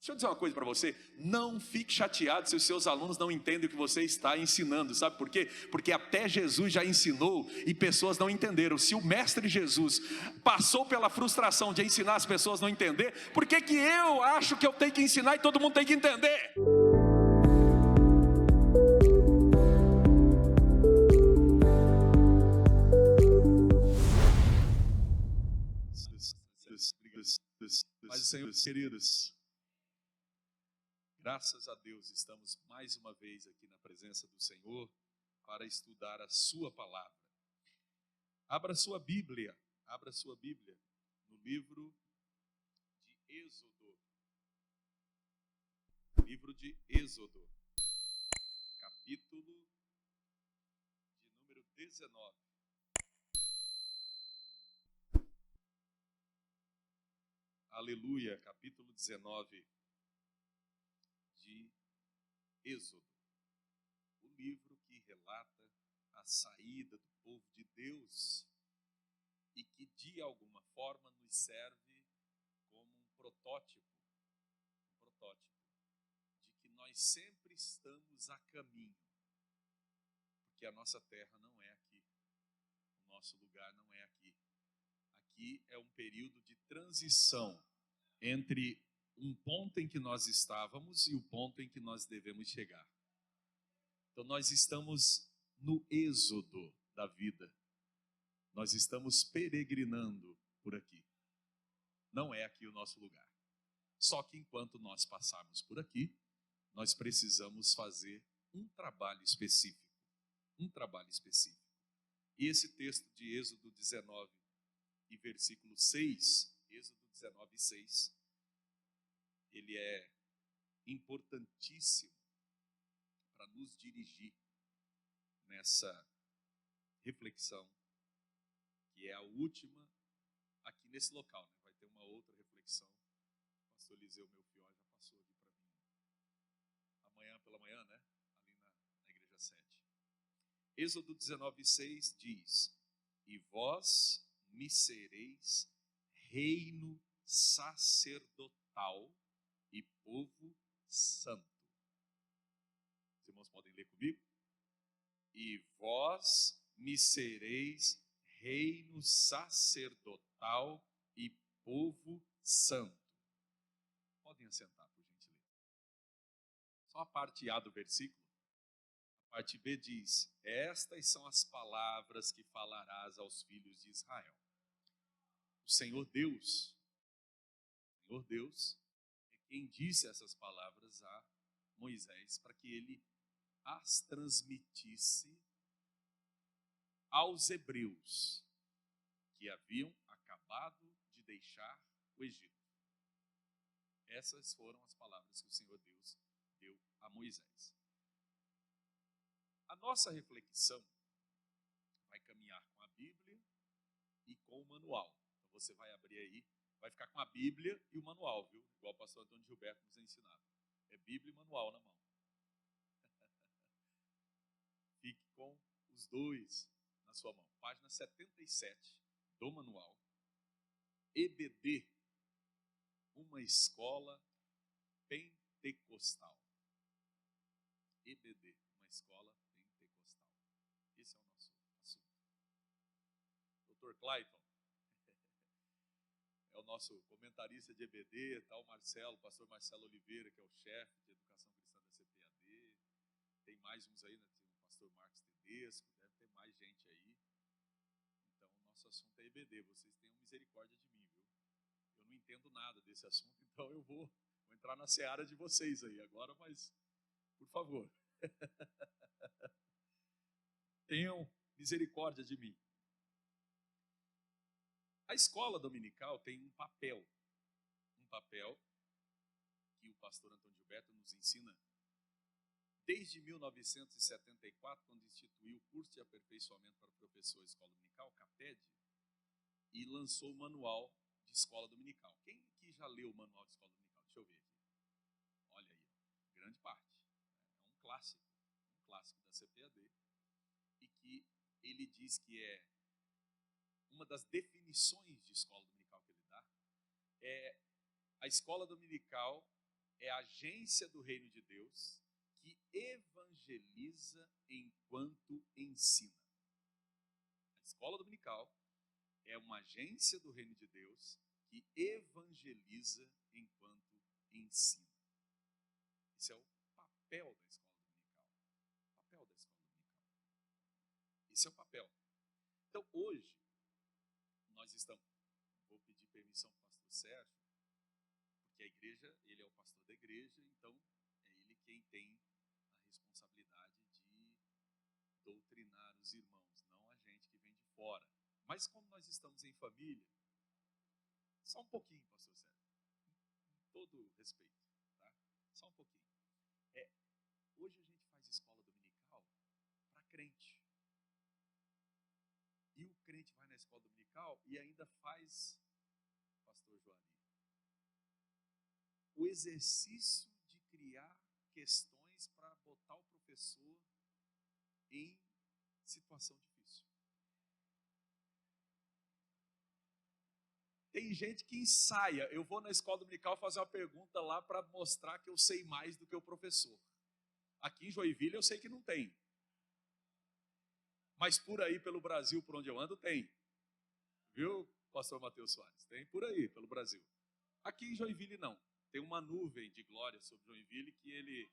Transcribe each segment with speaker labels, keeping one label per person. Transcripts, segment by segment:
Speaker 1: Deixa eu dizer uma coisa para você, não fique chateado se os seus alunos não entendem o que você está ensinando, sabe por quê? Porque até Jesus já ensinou e pessoas não entenderam. Se o mestre Jesus passou pela frustração de ensinar as pessoas não entender, por que que eu acho que eu tenho que ensinar e todo mundo tem que entender? Mas, Senhor, queridos, graças a Deus, estamos mais uma vez aqui na presença do Senhor para estudar a sua palavra. Abra sua Bíblia no livro de Êxodo. Livro de Êxodo, capítulo de número 19. Aleluia, capítulo 19 de Êxodo. O livro que relata a saída do povo de Deus e que de alguma forma nos serve como um protótipo de que nós sempre estamos a caminho, porque a nossa terra não é aqui, o nosso lugar não é aqui. Aqui é um período de transição entre um ponto em que nós estávamos e o ponto em que nós devemos chegar. Então nós estamos no êxodo da vida. Nós estamos peregrinando por aqui. Não é aqui o nosso lugar. Só que enquanto nós passarmos por aqui, nós precisamos fazer um trabalho específico. E esse texto de Êxodo 19 e versículo 6, Êxodo 19, 6, ele é importantíssimo para nos dirigir nessa reflexão, que é a última aqui nesse local, né? Vai ter uma outra reflexão. O pastor Eliseu, meu fiel, já passou aqui para mim. Amanhã pela manhã, né? Ali na igreja 7. Êxodo 19, 6 diz: e vós me sereis reino sacerdotal e povo santo. Os irmãos podem ler comigo? E vós me sereis reino sacerdotal e povo santo. Podem assentar, por gentileza. Só a parte A do versículo. A parte B diz: estas são as palavras que falarás aos filhos de Israel. O Senhor Deus é quem disse essas palavras a Moisés para que ele as transmitisse aos hebreus que haviam acabado de deixar o Egito. Essas foram as palavras que o Senhor Deus deu a Moisés. A nossa reflexão vai caminhar com a Bíblia e com o manual. Então você vai abrir aí, vai ficar com a Bíblia e o manual, viu? Igual o pastor Antônio Gilberto nos ensinava. É Bíblia e manual na mão. Fique com os dois na sua mão. Página 77 do manual. EBD, uma escola pentecostal. EBD, uma escola pentecostal. Esse é o nosso assunto. Dr. Clayton é o nosso comentarista de EBD, tá o Marcelo, o pastor Marcelo Oliveira, que é o chefe de educação cristã da CPAD. Tem mais uns aí, né? Tem o pastor Marcos Tedesco, deve ter mais gente aí. Então, o nosso assunto é EBD. Vocês tenham misericórdia de mim, viu? Eu não entendo nada desse assunto, então eu vou entrar na seara de vocês aí agora, mas, por favor, tenham misericórdia de mim. A escola dominical tem um papel que o pastor Antônio Gilberto nos ensina desde 1974, quando instituiu o curso de aperfeiçoamento para professor de escola dominical, CAPED, e lançou o manual de escola dominical. Quem aqui já leu o manual de escola dominical? Deixa eu ver aqui. Olha aí, grande parte. É um clássico da CPAD, e que ele diz que é uma das definições de escola dominical que ele dá, a escola dominical agência do reino de Deus que evangeliza enquanto ensina. A escola dominical é uma agência do reino de Deus que evangeliza enquanto ensina. Esse é o papel da escola dominical. O papel da escola dominical. Esse é o papel. Então, hoje, nós estamos... Vou pedir permissão para o pastor Sérgio, porque a igreja, ele é o pastor da igreja, então é ele quem tem a responsabilidade de doutrinar os irmãos, não a gente que vem de fora. Mas como nós estamos em família, só um pouquinho, pastor Sérgio, com todo respeito, tá? Só um pouquinho. Hoje a gente faz escola dominical para crente. E o crente vai na escola dominical e ainda faz, pastor Joali, o exercício de criar questões para botar o professor em situação difícil. Tem gente que ensaia. Eu vou na escola dominical fazer uma pergunta lá para mostrar que eu sei mais do que o professor. Aqui em Joinville eu sei que não tem. Mas por aí, pelo Brasil, por onde eu ando, tem. Viu, pastor Matheus Soares? Tem por aí, pelo Brasil. Aqui em Joinville não. Tem uma nuvem de glória sobre Joinville que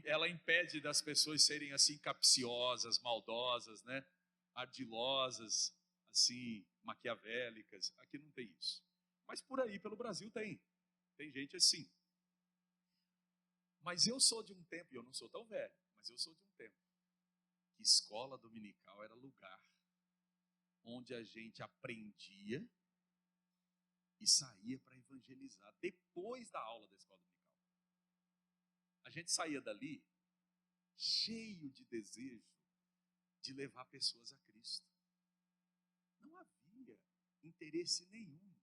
Speaker 1: ela impede das pessoas serem assim capciosas, maldosas, né? Ardilosas, assim, maquiavélicas. Aqui não tem isso. Mas por aí, pelo Brasil, tem. Tem gente assim. Mas eu sou de um tempo, e eu não sou tão velho, mas eu sou de um tempo, que escola dominical era lugar onde a gente aprendia e saía para evangelizar depois da aula da escola dominical. A gente saía dali cheio de desejo de levar pessoas a Cristo. Não havia interesse nenhum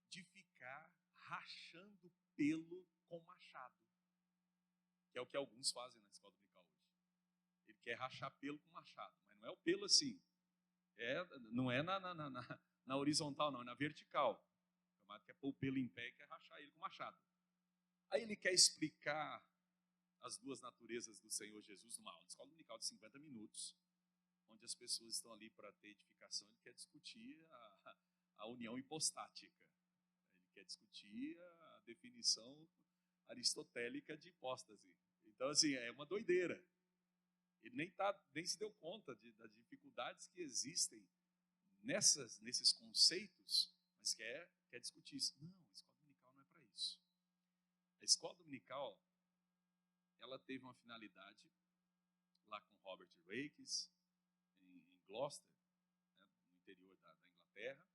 Speaker 1: de ficar rachando pelo com machado, que é o que alguns fazem na escola dominical hoje. Ele quer rachar pelo com machado, mas não é o pelo assim. Não é na horizontal, não, é na vertical. O camarada quer pôr o pelo em pé e quer rachar ele com machado. Aí ele quer explicar as duas naturezas do Senhor Jesus numa aula de escola dominical de 50 minutos, onde as pessoas estão ali para ter edificação. Ele quer discutir a união hipostática. Ele quer discutir a definição aristotélica de hipóstase. Então, assim, é uma doideira. Ele nem se deu conta das dificuldades que existem nesses conceitos, mas quer discutir isso. Não, a escola dominical não é para isso. A escola dominical, ela teve uma finalidade lá com Robert Raikes, em Gloucester, né, no interior da Inglaterra,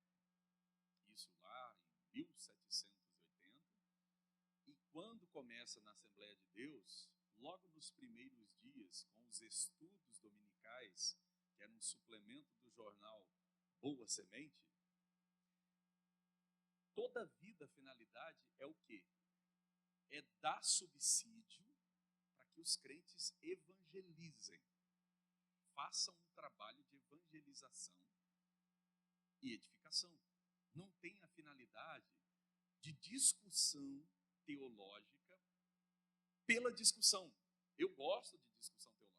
Speaker 1: isso lá em 1780. E quando começa na Assembleia de Deus, logo nos primeiros dias, com os estudos dominicais, que era um suplemento do jornal Boa Semente, toda a vida, a finalidade é o quê? É dar subsídio para que os crentes evangelizem, façam um trabalho de evangelização e edificação. Não tem a finalidade de discussão teológica pela discussão. Eu gosto de discussão teológica.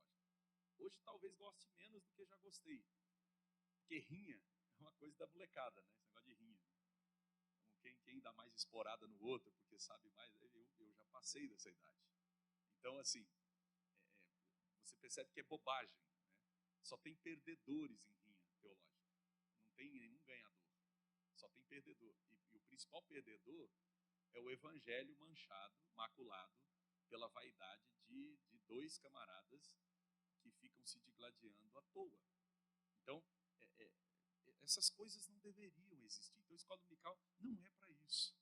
Speaker 1: Hoje talvez goste menos do que já gostei. Porque rinha é uma coisa da molecada, né? Esse negócio de rinha. Então, quem dá mais esporada no outro, porque sabe mais, eu já passei dessa idade. Então, assim, você percebe que é bobagem, né? Só tem perdedores em rinha teológica. Não tem nenhum ganhador. Só tem perdedor. E o principal perdedor é o evangelho manchado, maculado, pela vaidade de dois camaradas que ficam se digladiando à toa. Então, essas coisas não deveriam existir. Então, a escola dominical não é para isso.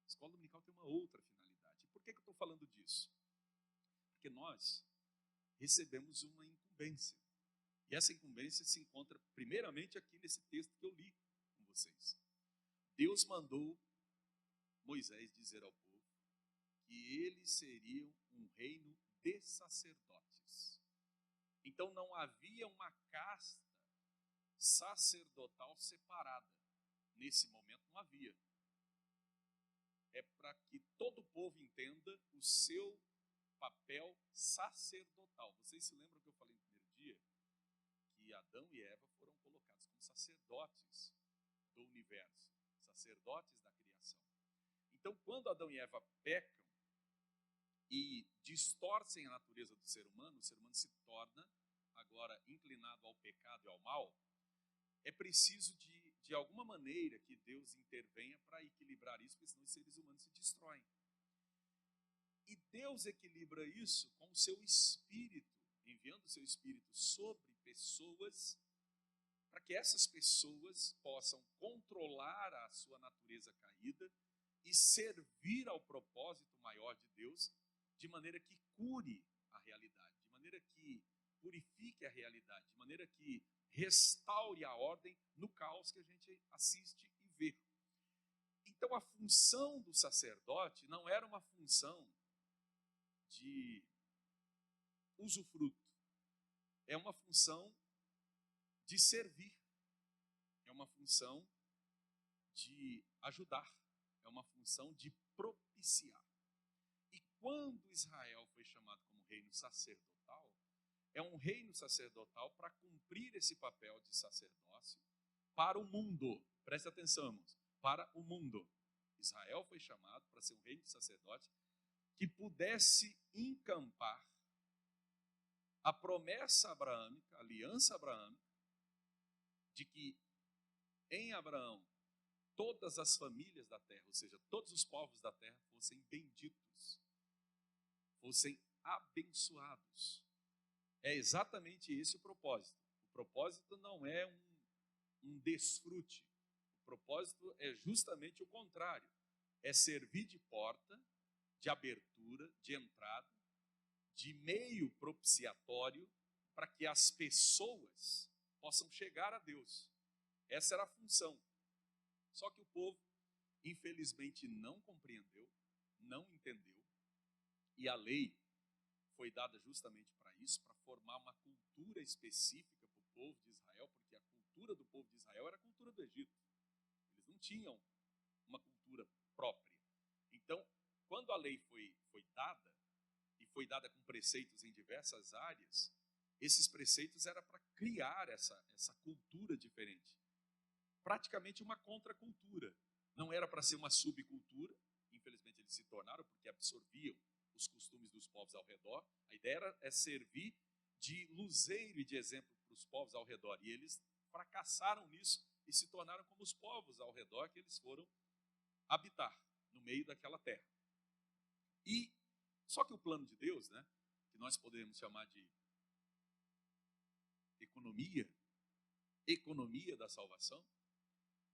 Speaker 1: A escola dominical tem uma outra finalidade. E por que eu estou falando disso? Porque nós recebemos uma incumbência. E essa incumbência se encontra primeiramente aqui nesse texto que eu li com vocês. Deus mandou Moisés dizer ao povo que eles seriam um reino de sacerdotes. Então não havia uma casta sacerdotal separada. Nesse momento não havia. é para que todo o povo entenda o seu papel sacerdotal. Vocês se lembram que eu falei no primeiro dia? Que Adão e Eva foram colocados como sacerdotes do universo, sacerdotes da criação. Então, quando Adão e Eva pecam e distorcem a natureza do ser humano, o ser humano se torna agora inclinado ao pecado e ao mal, é preciso de alguma maneira que Deus intervenha para equilibrar isso, porque senão os seres humanos se destroem. E Deus equilibra isso com o seu Espírito, enviando o seu Espírito sobre pessoas, para que essas pessoas possam controlar a sua natureza caída e servir ao propósito maior de Deus, de maneira que cure a realidade, de maneira que purifique a realidade, de maneira que restaure a ordem no caos que a gente assiste e vê. Então a função do sacerdote não era uma função de usufruto, é uma função de servir, é uma função de ajudar, é uma função de propiciar. E quando Israel foi chamado como reino sacerdotal, é um reino sacerdotal para cumprir esse papel de sacerdócio para o mundo. Preste atenção, irmãos, para o mundo. Israel foi chamado para ser um reino de sacerdote que pudesse encampar a promessa abraâmica, a aliança abraâmica, de que em Abraão todas as famílias da terra, ou seja, todos os povos da terra fossem benditos, fossem abençoados. É exatamente esse o propósito. O propósito não é um desfrute. O propósito é justamente o contrário. É servir de porta, de abertura, de entrada, de meio propiciatório para que as pessoas possam chegar a Deus. Essa era a função. Só que o povo, infelizmente, não compreendeu, não entendeu, e a lei foi dada justamente para isso, para formar uma cultura específica para o povo de Israel, porque a cultura do povo de Israel era a cultura do Egito. Eles não tinham uma cultura própria. Então, quando a lei foi dada, e foi dada com preceitos em diversas áreas, esses preceitos eram para criar essa cultura diferente. Praticamente uma contracultura. Não era para ser uma subcultura, infelizmente eles se tornaram, porque absorviam os costumes dos povos ao redor. A ideia é servir de luzeiro e de exemplo para os povos ao redor. E eles fracassaram nisso e se tornaram como os povos ao redor que eles foram habitar no meio daquela terra. E só que o plano de Deus, né, que nós podemos chamar de economia da salvação,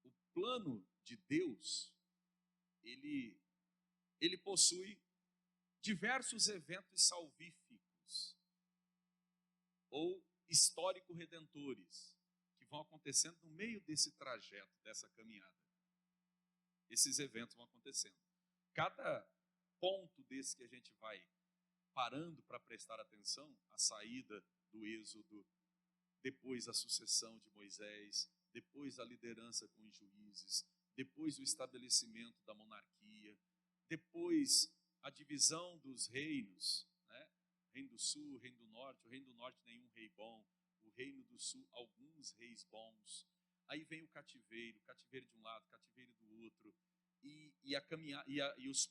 Speaker 1: o plano de Deus, ele possui diversos eventos salvíficos ou histórico-redentores que vão acontecendo no meio desse trajeto, dessa caminhada. Esses eventos vão acontecendo. Cada ponto desse que a gente vai parando para prestar atenção, a saída do Êxodo, depois a sucessão de Moisés, depois a liderança com os juízes, depois o estabelecimento da monarquia, depois a divisão dos reinos, né? Reino do Sul, Reino do Norte, o Reino do Norte nenhum rei bom, o Reino do Sul alguns reis bons, aí vem o cativeiro de um lado, cativeiro do outro, e os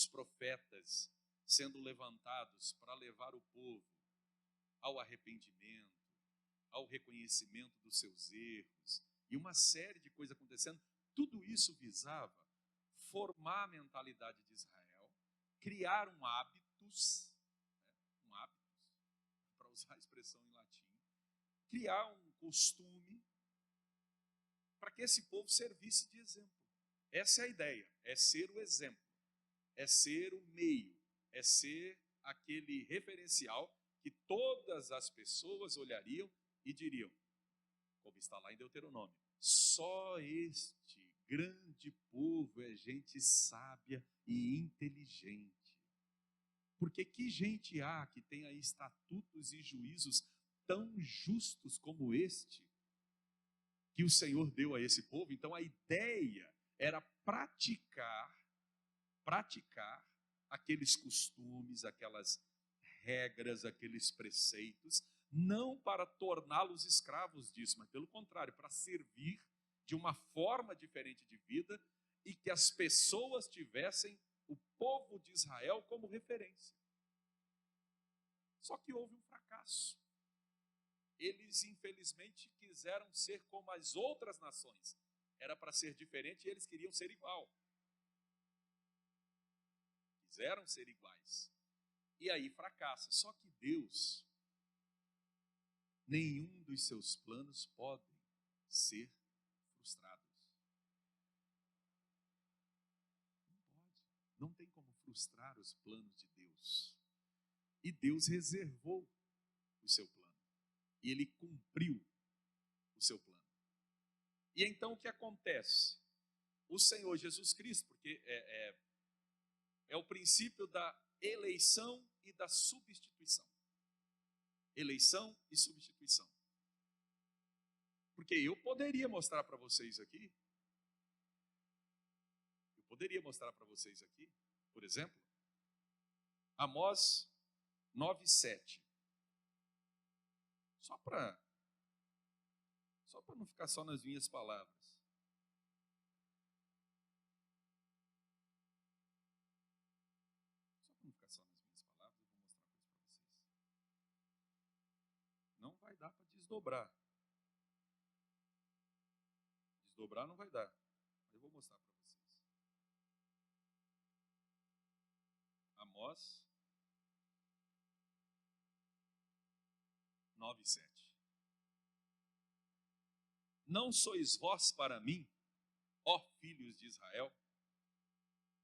Speaker 1: profetas sendo levantados para levar o povo ao arrependimento, ao reconhecimento dos seus erros, e uma série de coisas acontecendo. Tudo isso visava formar a mentalidade de Israel, criar um hábitos, para usar a expressão em latim, criar um costume para que esse povo servisse de exemplo. Essa é a ideia, é ser o exemplo, é ser o meio, é ser aquele referencial que todas as pessoas olhariam e diriam, como está lá em Deuteronômio, só este grande povo é gente sábia e inteligente. Porque que gente há que tenha estatutos e juízos tão justos como este, que o Senhor deu a esse povo? Então a ideia era praticar aqueles costumes, aquelas regras, aqueles preceitos, não para torná-los escravos disso, mas pelo contrário, para servir de uma forma diferente de vida e que as pessoas tivessem o povo de Israel como referência. Só que houve um fracasso. Eles, infelizmente, quiseram ser como as outras nações. Era para ser diferente e eles queriam ser igual. Quiseram ser iguais. E aí fracassa. Só que Deus, nenhum dos seus planos podem ser frustrados. Não pode. Não tem como frustrar os planos de Deus. E Deus reservou o seu plano. E Ele cumpriu o seu plano. E então o que acontece? O Senhor Jesus Cristo, porque é o princípio da eleição e da substituição. Eleição e substituição. Porque eu poderia mostrar para vocês aqui, por exemplo, Amós 9:7. Só para não ficar só nas minhas palavras. Eu vou mostrar uma coisa para vocês. Não vai dar para desdobrar. Desdobrar não vai dar. Mas eu vou mostrar para vocês. Amós 9:7. Não sois vós para mim, ó filhos de Israel,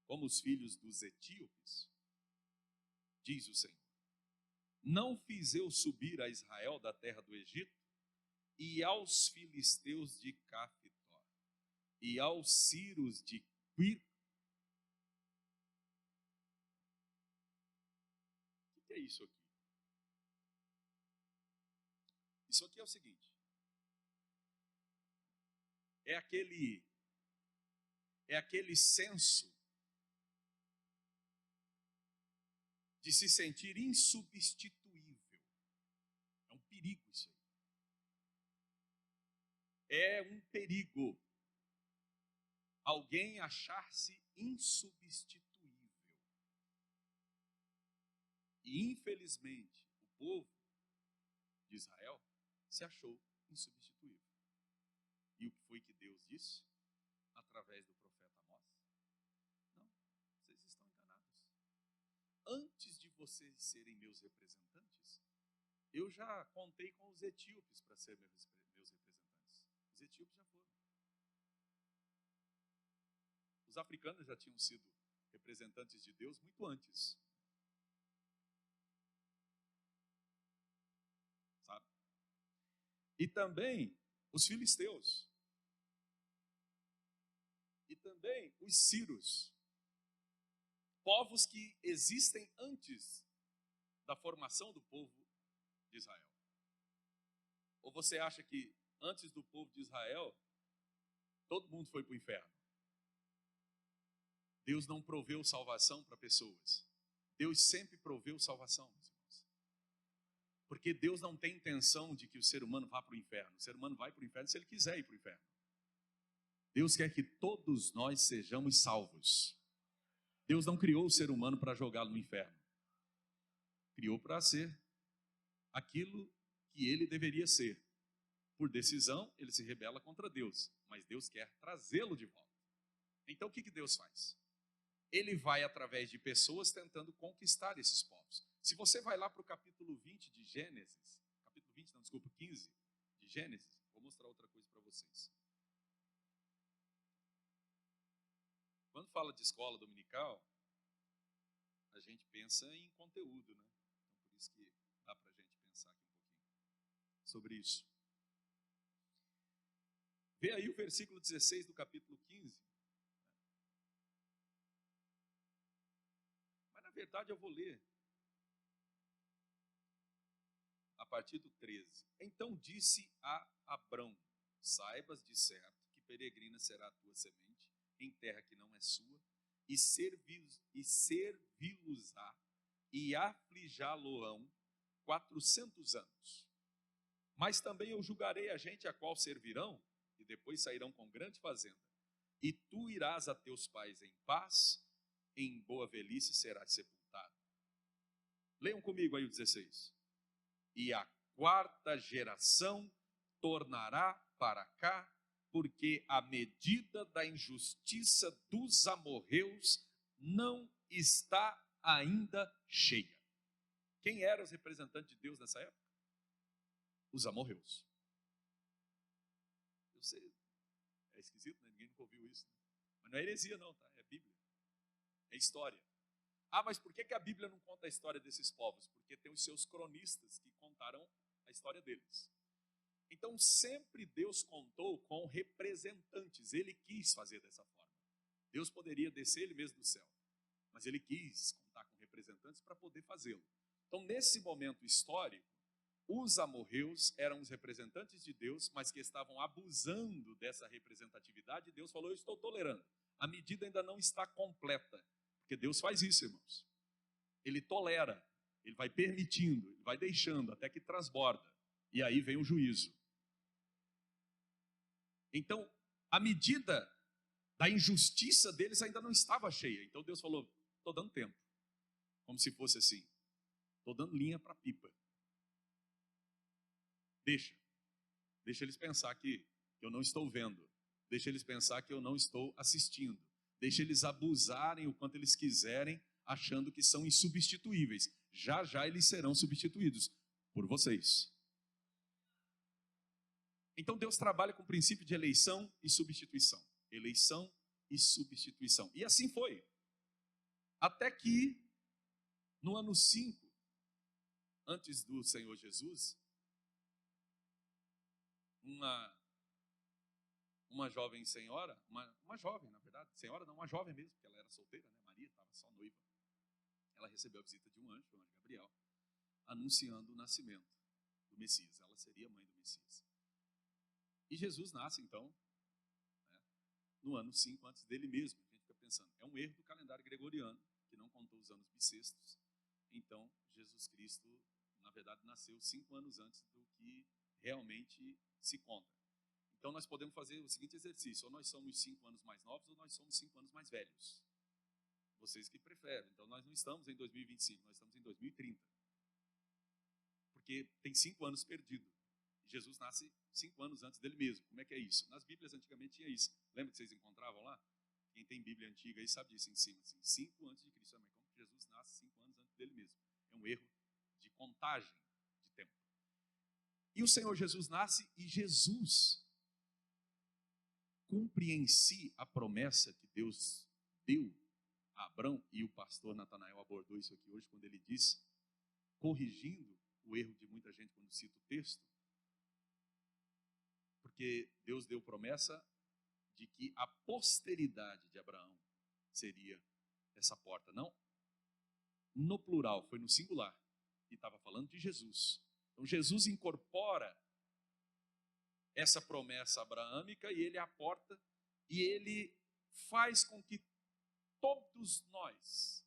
Speaker 1: como os filhos dos etíopes? Diz o Senhor. Não fiz eu subir a Israel da terra do Egito, e aos filisteus de Cafitó, e aos sírios de Quir. O que é isso aqui? Isso aqui é o seguinte. É aquele senso de se sentir insubstituível. É um perigo isso aí. É um perigo alguém achar-se insubstituível. E infelizmente o povo de Israel se achou insubstituível. E o que foi que Deus disse? Através do profeta Amós? Não, vocês estão enganados. Antes de vocês serem meus representantes, eu já contei com os etíopes para serem meus representantes. Os etíopes já foram. Os africanos já tinham sido representantes de Deus muito antes. Sabe? E também os filisteus. E também os sírios. Povos que existem antes da formação do povo de Israel. Ou você acha que antes do povo de Israel, todo mundo foi para o inferno? Deus não proveu salvação para pessoas. Deus sempre proveu salvação, meus irmãos. Porque Deus não tem intenção de que o ser humano vá para o inferno. O ser humano vai para o inferno se ele quiser ir para o inferno. Deus quer que todos nós sejamos salvos. Deus não criou o ser humano para jogá-lo no inferno. Criou para ser aquilo que ele deveria ser. Por decisão, ele se rebela contra Deus. Mas Deus quer trazê-lo de volta. Então o que Deus faz? Ele vai através de pessoas tentando conquistar esses povos. Se você vai lá para o capítulo 20 de Gênesis, 15 de Gênesis, vou mostrar outra coisa para vocês. Quando fala de escola dominical, a gente pensa em conteúdo, né? Então, por isso que dá para a gente pensar aqui um pouquinho sobre isso. Vê aí o versículo 16 do capítulo 15. Mas, na verdade, eu vou ler a partir do 13. Então disse a Abrão: saibas de certo que peregrina será a tua semente em terra que não é sua, e servi-los-á, e aflijá-lo-ão 400 anos. Mas também eu julgarei a gente a qual servirão, e depois sairão com grande fazenda. E tu irás a teus pais em paz, em boa velhice serás sepultado. Leiam comigo aí o 16. E a quarta geração tornará para cá, porque a medida da injustiça dos amorreus não está ainda cheia. Quem eram os representantes de Deus nessa época? Os amorreus. Eu sei, é esquisito, né? Ninguém nunca ouviu isso, né? Mas não é heresia não, tá? É Bíblia, é história. Ah, mas por que a Bíblia não conta a história desses povos? Porque tem os seus cronistas que contaram a história deles. Então sempre Deus contou com representantes, Ele quis fazer dessa forma. Deus poderia descer Ele mesmo do céu, mas Ele quis contar com representantes para poder fazê-lo. Então nesse momento histórico, os amorreus eram os representantes de Deus, mas que estavam abusando dessa representatividade, e Deus falou, eu estou tolerando. A medida ainda não está completa, porque Deus faz isso, irmãos. Ele tolera, Ele vai permitindo, Ele vai deixando, até que transborda. E aí vem o juízo. Então, a medida da injustiça deles ainda não estava cheia. Então Deus falou, estou dando tempo. Como se fosse assim, estou dando linha para pipa. Deixa eles pensar que eu não estou vendo. Deixa eles pensar que eu não estou assistindo. Deixa eles abusarem o quanto eles quiserem, achando que são insubstituíveis. Já já eles serão substituídos por vocês. Então Deus trabalha com o princípio de eleição e substituição. Eleição e substituição. E assim foi. Até que, no ano 5, antes do Senhor Jesus, uma jovem senhora, uma jovem, na verdade, senhora não, uma jovem mesmo, porque ela era solteira, né? Maria estava só noiva. Ela recebeu a visita de um anjo, o anjo Gabriel, anunciando o nascimento do Messias. Ela seria a mãe do Messias. E Jesus nasce, então, né, no ano 5 antes dele mesmo. A gente fica pensando, é um erro do calendário gregoriano, que não contou os anos bissextos. Então, Jesus Cristo, na verdade, nasceu 5 anos antes do que realmente se conta. Então, nós podemos fazer o seguinte exercício, ou nós somos 5 anos mais novos, ou nós somos 5 anos mais velhos. Vocês que preferem. Então, nós não estamos em 2025, nós estamos em 2030. Porque tem 5 anos perdido. Jesus nasce 5 anos antes dele mesmo. Como é que é isso? Nas Bíblias antigamente tinha isso. Lembra que vocês encontravam lá? Quem tem Bíblia antiga aí sabe disso em cima. Assim, 5 antes de Cristo. Mas como que Jesus nasce 5 anos antes dele mesmo? É um erro de contagem de tempo. E o Senhor Jesus nasce e Jesus cumpre em si a promessa que Deus deu a Abrão. E o pastor Natanael abordou isso aqui hoje quando ele disse, corrigindo o erro de muita gente quando cita o texto, porque Deus deu promessa de que a posteridade de Abraão seria essa porta. Não no plural, foi no singular. E estava falando de Jesus. Então Jesus incorpora essa promessa abraâmica e ele é a porta e ele faz com que todos nós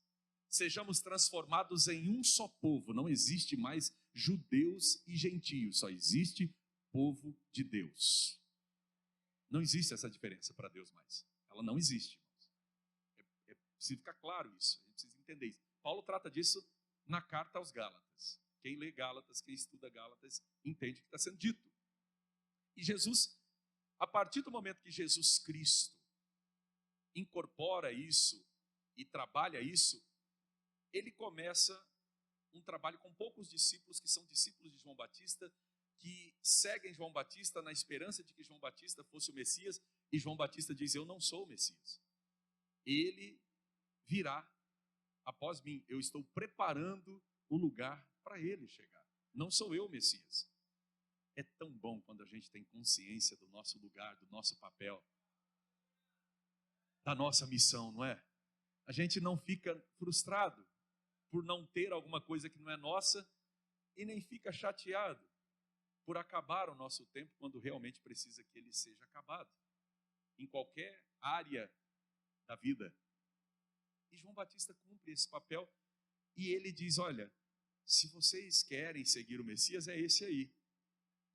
Speaker 1: sejamos transformados em um só povo. Não existe mais judeus e gentios, só existe povo de Deus. Não existe essa diferença para Deus mais. Ela não existe. Precisa ficar claro isso, a gente precisa entender isso. Paulo trata disso na carta aos Gálatas. Quem lê Gálatas, quem estuda Gálatas, entende o que está sendo dito. E Jesus, a partir do momento que Jesus Cristo incorpora isso e trabalha isso, ele começa um trabalho com poucos discípulos que são discípulos de João Batista, que seguem João Batista na esperança de que João Batista fosse o Messias, e João Batista diz, eu não sou o Messias. Ele virá após mim, eu estou preparando o lugar para ele chegar. Não sou eu o Messias. É tão bom quando a gente tem consciência do nosso lugar, do nosso papel, da nossa missão, não é? A gente não fica frustrado por não ter alguma coisa que não é nossa e nem fica chateado por acabar o nosso tempo quando realmente precisa que ele seja acabado. Em qualquer área da vida. E João Batista cumpre esse papel e ele diz, olha, se vocês querem seguir o Messias, é esse aí.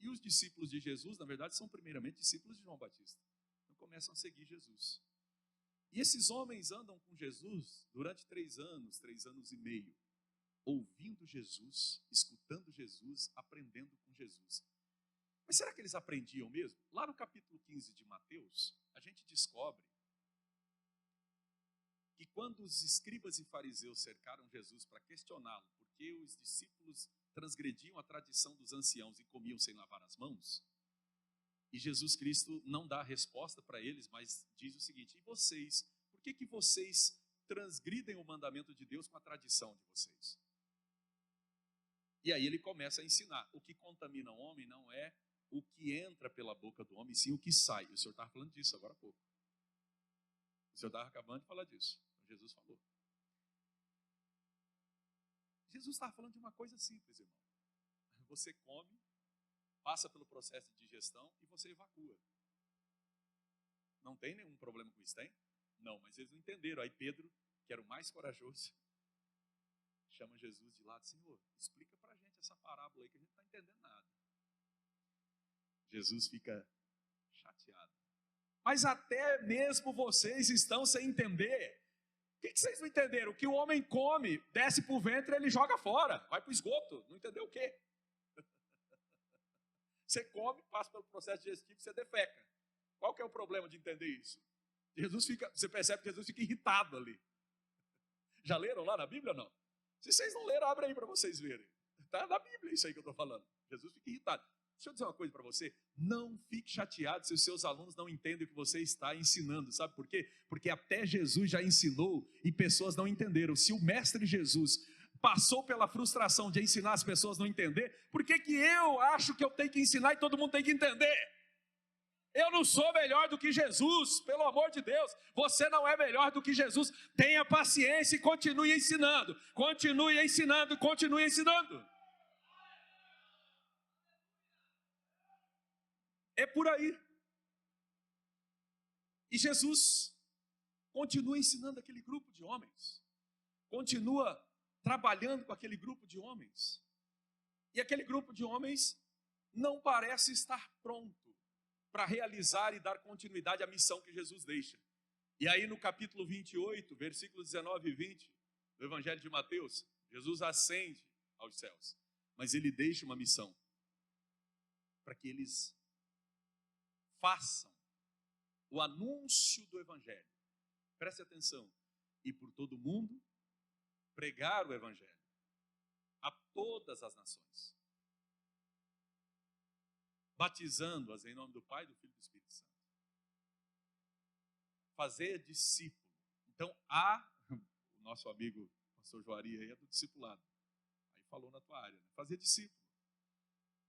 Speaker 1: E os discípulos de Jesus, na verdade, são primeiramente discípulos de João Batista. Então começam a seguir Jesus. E esses homens andam com Jesus durante 3 anos e meio, ouvindo Jesus, escutando Jesus, aprendendo com Jesus. Mas será que eles aprendiam mesmo? Lá no capítulo 15 de Mateus, a gente descobre que quando os escribas e fariseus cercaram Jesus para questioná-lo, porque os discípulos transgrediam a tradição dos anciãos e comiam sem lavar as mãos, e Jesus Cristo não dá a resposta para eles, mas diz o seguinte, e vocês, por que vocês transgridem o mandamento de Deus com a tradição de vocês? E aí ele começa a ensinar, o que contamina o homem não é o que entra pela boca do homem, sim o que sai. O senhor estava falando disso agora há pouco. O senhor estava acabando de falar disso. Jesus falou. Jesus estava falando de uma coisa simples, irmão. Você come, passa pelo processo de digestão e você evacua. Não tem nenhum problema com isso, tem? Não, mas eles não entenderam. Aí Pedro, que era o mais corajoso, chama Jesus de lado, Senhor, explica pra gente essa parábola aí que a gente não está entendendo nada. Jesus fica chateado. Mas até mesmo vocês estão sem entender. O que vocês não entenderam? O que o homem come, desce para o ventre, ele joga fora, vai para o esgoto. Não entendeu o quê? Você come, passa pelo processo digestivo, você defeca. Qual que é o problema de entender isso? Você percebe que Jesus fica irritado ali. Já leram lá na Bíblia ou não? Se vocês não leram, abre aí para vocês verem. Está na Bíblia isso aí que eu estou falando. Jesus fica irritado. Deixa eu dizer uma coisa para você, não fique chateado se os seus alunos não entendem o que você está ensinando, sabe por quê? Porque até Jesus já ensinou e pessoas não entenderam. Se o mestre Jesus passou pela frustração de ensinar as pessoas a não entender, por que eu acho que eu tenho que ensinar e todo mundo tem que entender? Eu não sou melhor do que Jesus, pelo amor de Deus, você não é melhor do que Jesus, tenha paciência e continue ensinando, continue ensinando, continue ensinando. É por aí. E Jesus continua ensinando aquele grupo de homens. Continua trabalhando com aquele grupo de homens. E aquele grupo de homens não parece estar pronto para realizar e dar continuidade à missão que Jesus deixa. E aí no capítulo 28, versículos 19 e 20, do Evangelho de Mateus, Jesus ascende aos céus. Mas ele deixa uma missão para que eles façam o anúncio do Evangelho. Preste atenção. E por todo mundo, pregar o Evangelho a todas as nações. Batizando-as em nome do Pai, do Filho e do Espírito Santo. Fazer discípulo. Então, o nosso amigo pastor Joari aí é do discipulado. Aí falou na tua área, né? Fazer discípulo.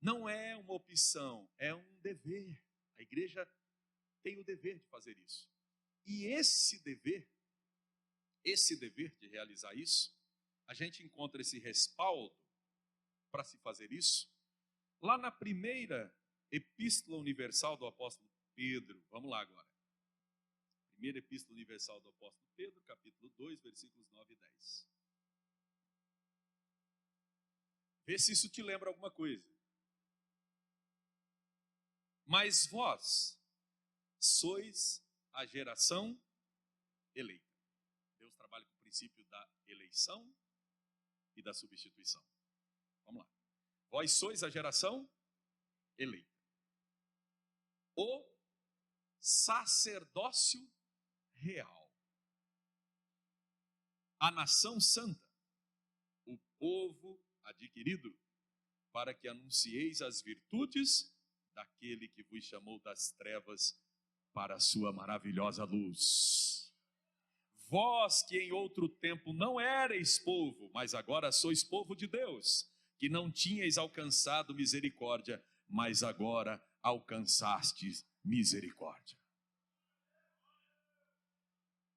Speaker 1: Não é uma opção, é um dever. A igreja tem o dever de fazer isso. E esse dever de realizar isso, a gente encontra esse respaldo para se fazer isso, lá na primeira Epístola Universal do Apóstolo Pedro. Vamos lá agora. Primeira Epístola Universal do Apóstolo Pedro, capítulo 2, versículos 9 e 10. Vê se isso te lembra alguma coisa. Mas vós sois a geração eleita. Deus trabalha com o princípio da eleição e da substituição. Vamos lá. Vós sois a geração eleita. O sacerdócio real. A nação santa. O povo adquirido, para que anuncieis as virtudes daquele que vos chamou das trevas para a sua maravilhosa luz. Vós que em outro tempo não erais povo, mas agora sois povo de Deus, que não tinhais alcançado misericórdia, mas agora alcançastes misericórdia.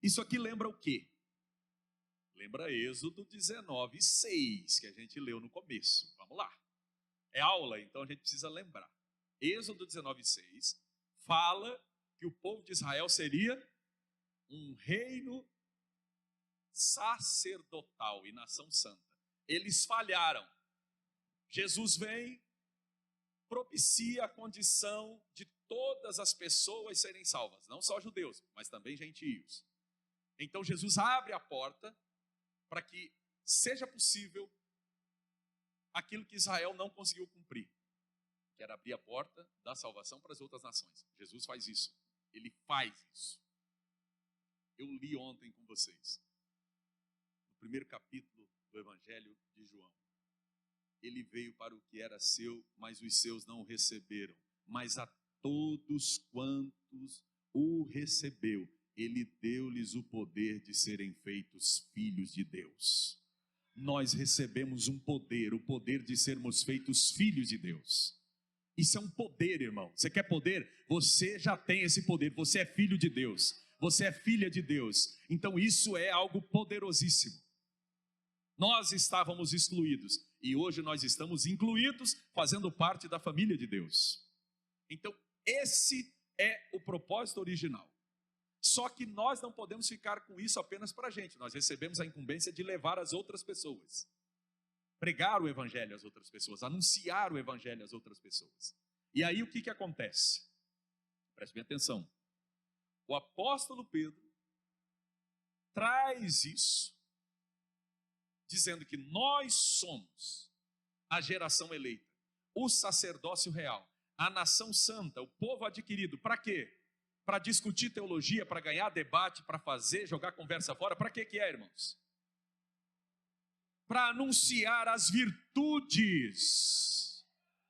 Speaker 1: Isso aqui lembra o quê? Lembra Êxodo 19, 6, que a gente leu no começo. Vamos lá. É aula, então a gente precisa lembrar. Êxodo 19, 6 fala que o povo de Israel seria um reino sacerdotal e nação santa. Eles falharam. Jesus vem, propicia a condição de todas as pessoas serem salvas, não só judeus, mas também gentios. Então Jesus abre a porta para que seja possível aquilo que Israel não conseguiu cumprir, que era abrir a porta da salvação para as outras nações. Jesus faz isso, ele faz isso. Eu li ontem com vocês, no primeiro capítulo do Evangelho de João. Ele veio para o que era seu, mas os seus não o receberam. Mas a todos quantos o recebeu, ele deu-lhes o poder de serem feitos filhos de Deus. Nós recebemos um poder, o poder de sermos feitos filhos de Deus. Isso é um poder, irmão. Você quer poder? Você já tem esse poder. Você é filho de Deus. Você é filha de Deus. Então isso é algo poderosíssimo. Nós estávamos excluídos e hoje nós estamos incluídos, fazendo parte da família de Deus. Então esse é o propósito original. Só que nós não podemos ficar com isso apenas para a gente. Nós recebemos a incumbência de levar as outras pessoas, pregar o evangelho às outras pessoas, anunciar o evangelho às outras pessoas. E aí o que acontece? Preste bem atenção. O apóstolo Pedro traz isso, dizendo que nós somos a geração eleita, o sacerdócio real, a nação santa, o povo adquirido. Para quê? Para discutir teologia, para ganhar debate, para jogar conversa fora. Para que é, irmãos? Para anunciar as virtudes,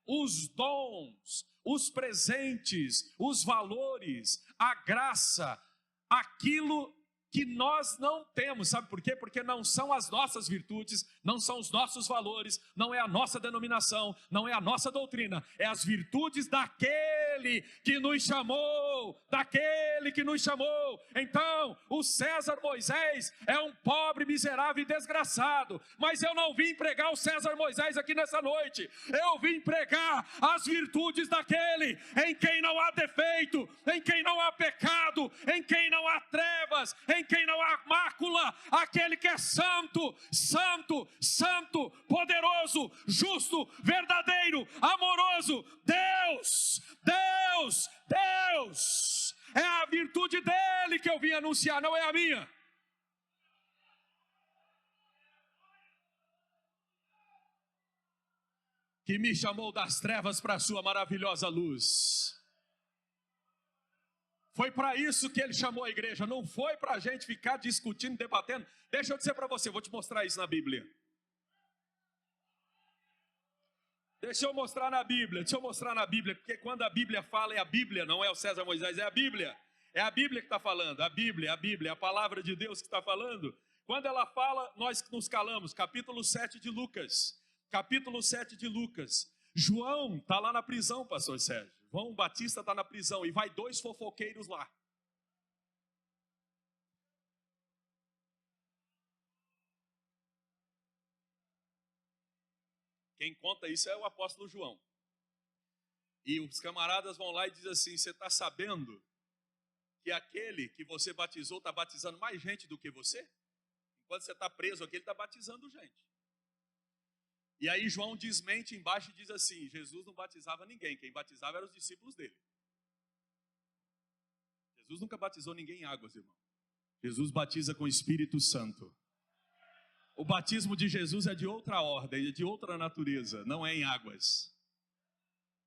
Speaker 1: os dons, os presentes, os valores, a graça, aquilo que nós não temos. Sabe por quê? Porque não são as nossas virtudes, não são os nossos valores, não é a nossa denominação, não é a nossa doutrina, é as virtudes daquele que nos chamou, daquele que nos chamou. Então, o César Moisés é um pobre, miserável e desgraçado, mas eu não vim pregar o César Moisés aqui nessa noite, eu vim pregar as virtudes daquele em quem não há defeito, em quem não há pecado, em quem não há trevas, em quem não há mácula, aquele que é santo, santo, santo, poderoso, justo, verdadeiro, amoroso. Deus, Deus, Deus, é a virtude dele que eu vim anunciar, não é a minha. Que me chamou das trevas para a sua maravilhosa luz. Foi para isso que ele chamou a igreja, não foi para a gente ficar discutindo, debatendo. Deixa eu dizer para você, vou te mostrar isso na Bíblia. Deixa eu mostrar na Bíblia, porque quando a Bíblia fala, é a Bíblia, não é o César Moisés, é a Bíblia. É a Bíblia que está falando, a Bíblia, a palavra de Deus que está falando. Quando ela fala, nós nos calamos. Capítulo 7 de Lucas. Capítulo 7 de Lucas. João está lá na prisão, pastor Sérgio. João Batista está na prisão e vai 2 fofoqueiros lá. Quem conta isso é o apóstolo João. E os camaradas vão lá e dizem assim: você está sabendo que aquele que você batizou está batizando mais gente do que você? Enquanto você está preso aqui, ele está batizando gente. E aí João desmente embaixo e diz assim: Jesus não batizava ninguém, quem batizava eram os discípulos dele. Jesus nunca batizou ninguém em águas, irmão. Jesus batiza com o Espírito Santo. O batismo de Jesus é de outra ordem, é de outra natureza, não é em águas.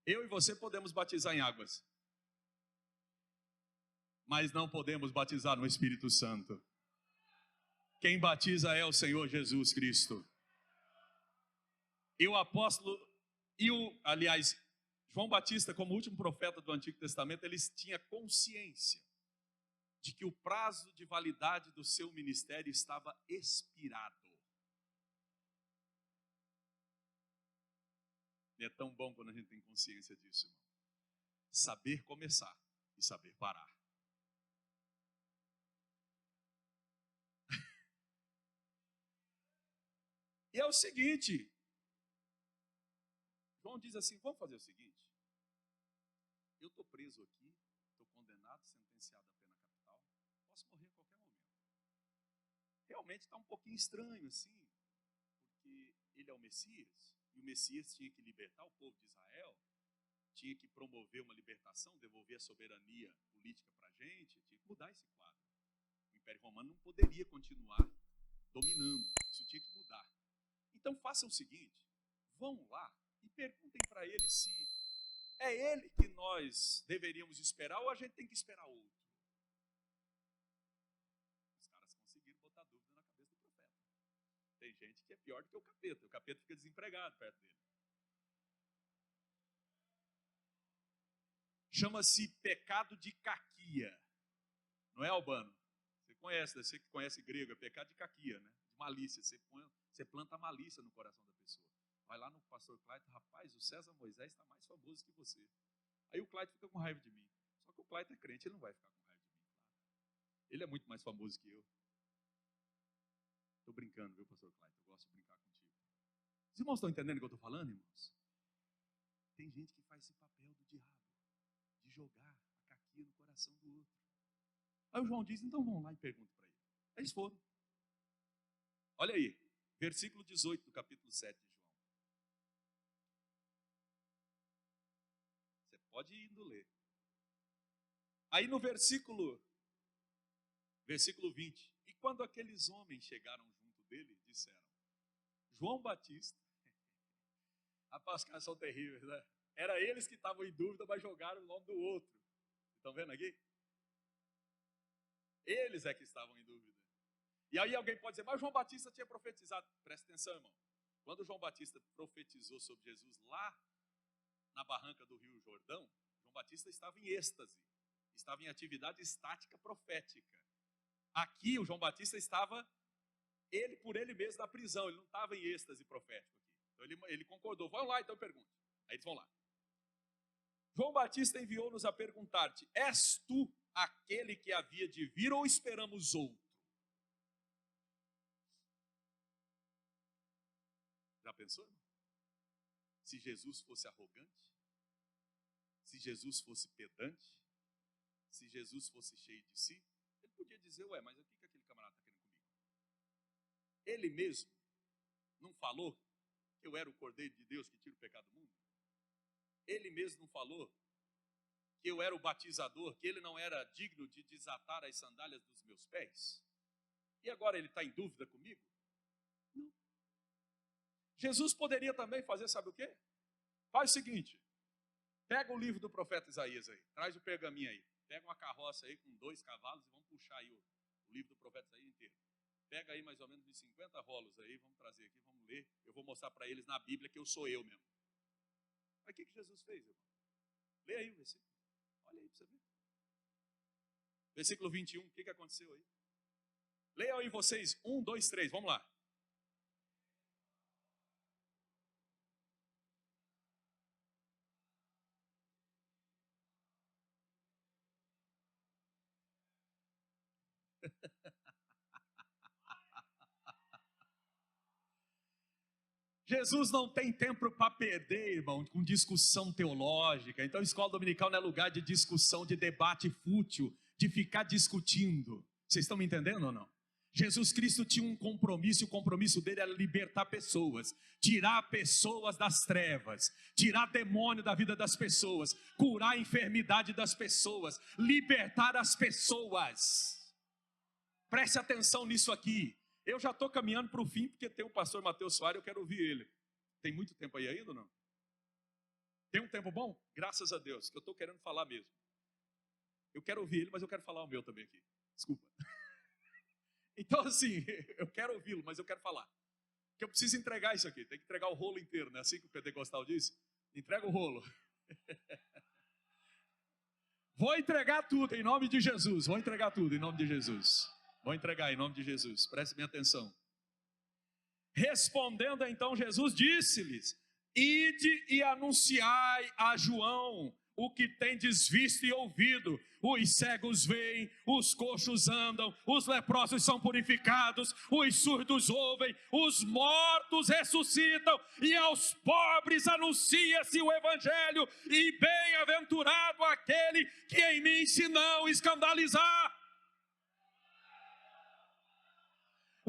Speaker 1: Eu e você podemos batizar em águas, mas não podemos batizar no Espírito Santo. Quem batiza é o Senhor Jesus Cristo. E o apóstolo, aliás, João Batista, como último profeta do Antigo Testamento, ele tinha consciência de que o prazo de validade do seu ministério estava expirado. E é tão bom quando a gente tem consciência disso, irmão. Saber começar e saber parar. E é o seguinte, João diz assim: vamos fazer o seguinte, eu estou preso aqui, estou condenado, sentenciado à pena capital, posso morrer a qualquer realmente está um pouquinho estranho assim, porque ele é o Messias, e o Messias tinha que libertar o povo de Israel, tinha que promover uma libertação, devolver a soberania política para a gente, tinha que mudar esse quadro. O Império Romano não poderia continuar dominando, isso tinha que mudar. Então façam o seguinte, vão lá e perguntem para ele se é ele que nós deveríamos esperar ou a gente tem que esperar outro. Os caras conseguiram botar dúvida na cabeça do profeta. Tem gente que é pior do que o capeta fica desempregado perto dele. Chama-se pecado de caquia. Não é, Albano? Você que conhece grego, é pecado de caquia, né? De malícia. Você planta a malícia no coração da pessoa. Vai lá no pastor Clayton, rapaz, o César Moisés está mais famoso que você. Aí o Clayton fica com raiva de mim. Só que o Clayton é crente, ele não vai ficar com raiva de mim, claro. Ele é muito mais famoso que eu. Estou brincando, viu, pastor Clayton? Eu gosto de brincar contigo. Os irmãos estão entendendo o que eu estou falando, irmãos? Tem gente que faz esse papel do diabo, de jogar a caquia no coração do outro. Aí o João diz, então vamos lá e pergunta para ele. Aí eles foram. Olha aí, versículo 18 do capítulo 7 de João. Você pode ir indo ler. Aí no versículo 20. E quando aqueles homens chegaram junto dele, disseram, João Batista. Rapaz, os caras são terríveis, né? Era eles que estavam em dúvida, mas jogaram o nome do outro. Estão vendo aqui? Eles é que estavam em dúvida. E aí alguém pode dizer, mas João Batista tinha profetizado. Presta atenção, irmão. Quando João Batista profetizou sobre Jesus lá na barranca do Rio Jordão, João Batista estava em êxtase. Estava em atividade estática profética. Aqui o João Batista estava, ele por ele mesmo, na prisão. Ele não estava em êxtase profético aqui. Então ele concordou. Vamos lá, então pergunte. Aí eles vão lá. João Batista enviou-nos a perguntar-te, és tu aquele que havia de vir ou esperamos outro? Já pensou, irmão? Se Jesus fosse arrogante? Se Jesus fosse pedante? Se Jesus fosse cheio de si? Ele podia dizer, ué, mas o que aquele camarada está querendo comigo? Ele mesmo não falou que eu era o Cordeiro de Deus que tira o pecado do mundo? Ele mesmo não falou que eu era o batizador, que ele não era digno de desatar as sandálias dos meus pés? E agora ele está em dúvida comigo? Não. Jesus poderia também fazer, sabe o quê? Faz o seguinte, pega o livro do profeta Isaías aí, traz o pergaminho aí, pega uma carroça aí com 2 cavalos e vamos puxar aí o livro do profeta Isaías inteiro. Pega aí mais ou menos uns 50 rolos aí, vamos trazer aqui, vamos ler. Eu vou mostrar para eles na Bíblia que eu sou eu mesmo. Mas o que Jesus fez, irmão? Lê aí o versículo. Olha aí para você ver. Versículo 21, o que aconteceu aí? Leiam aí vocês, 1, 2, 3, vamos lá. Jesus não tem tempo para perder, irmão, com discussão teológica. Então, a escola dominical não é lugar de discussão, de debate fútil, de ficar discutindo. Vocês estão me entendendo ou não? Jesus Cristo tinha um compromisso, e o compromisso dele era libertar pessoas, tirar pessoas das trevas, tirar demônio da vida das pessoas, curar a enfermidade das pessoas, libertar as pessoas. Preste atenção nisso aqui. Eu já estou caminhando para o fim, porque tem o pastor Mateus Soares, eu quero ouvir ele. Tem muito tempo aí ainda ou não? Tem um tempo bom? Graças a Deus, que eu estou querendo falar mesmo. Eu quero ouvir ele, mas eu quero falar o meu também aqui. Desculpa. Então assim, eu quero ouvi-lo, mas eu quero falar. Porque eu preciso entregar isso aqui, tem que entregar o rolo inteiro, não é assim que o pentecostal diz? Entrega o rolo. Vou entregar tudo em nome de Jesus, vou entregar tudo em nome de Jesus. Vou entregar em nome de Jesus, preste bem atenção. Respondendo então Jesus disse-lhes, ide e anunciai a João o que tendes visto e ouvido, os cegos veem, os coxos andam, os leprosos são purificados, os surdos ouvem, os mortos ressuscitam, e aos pobres anuncia-se o evangelho, e bem-aventurado aquele que em mim se não escandalizar.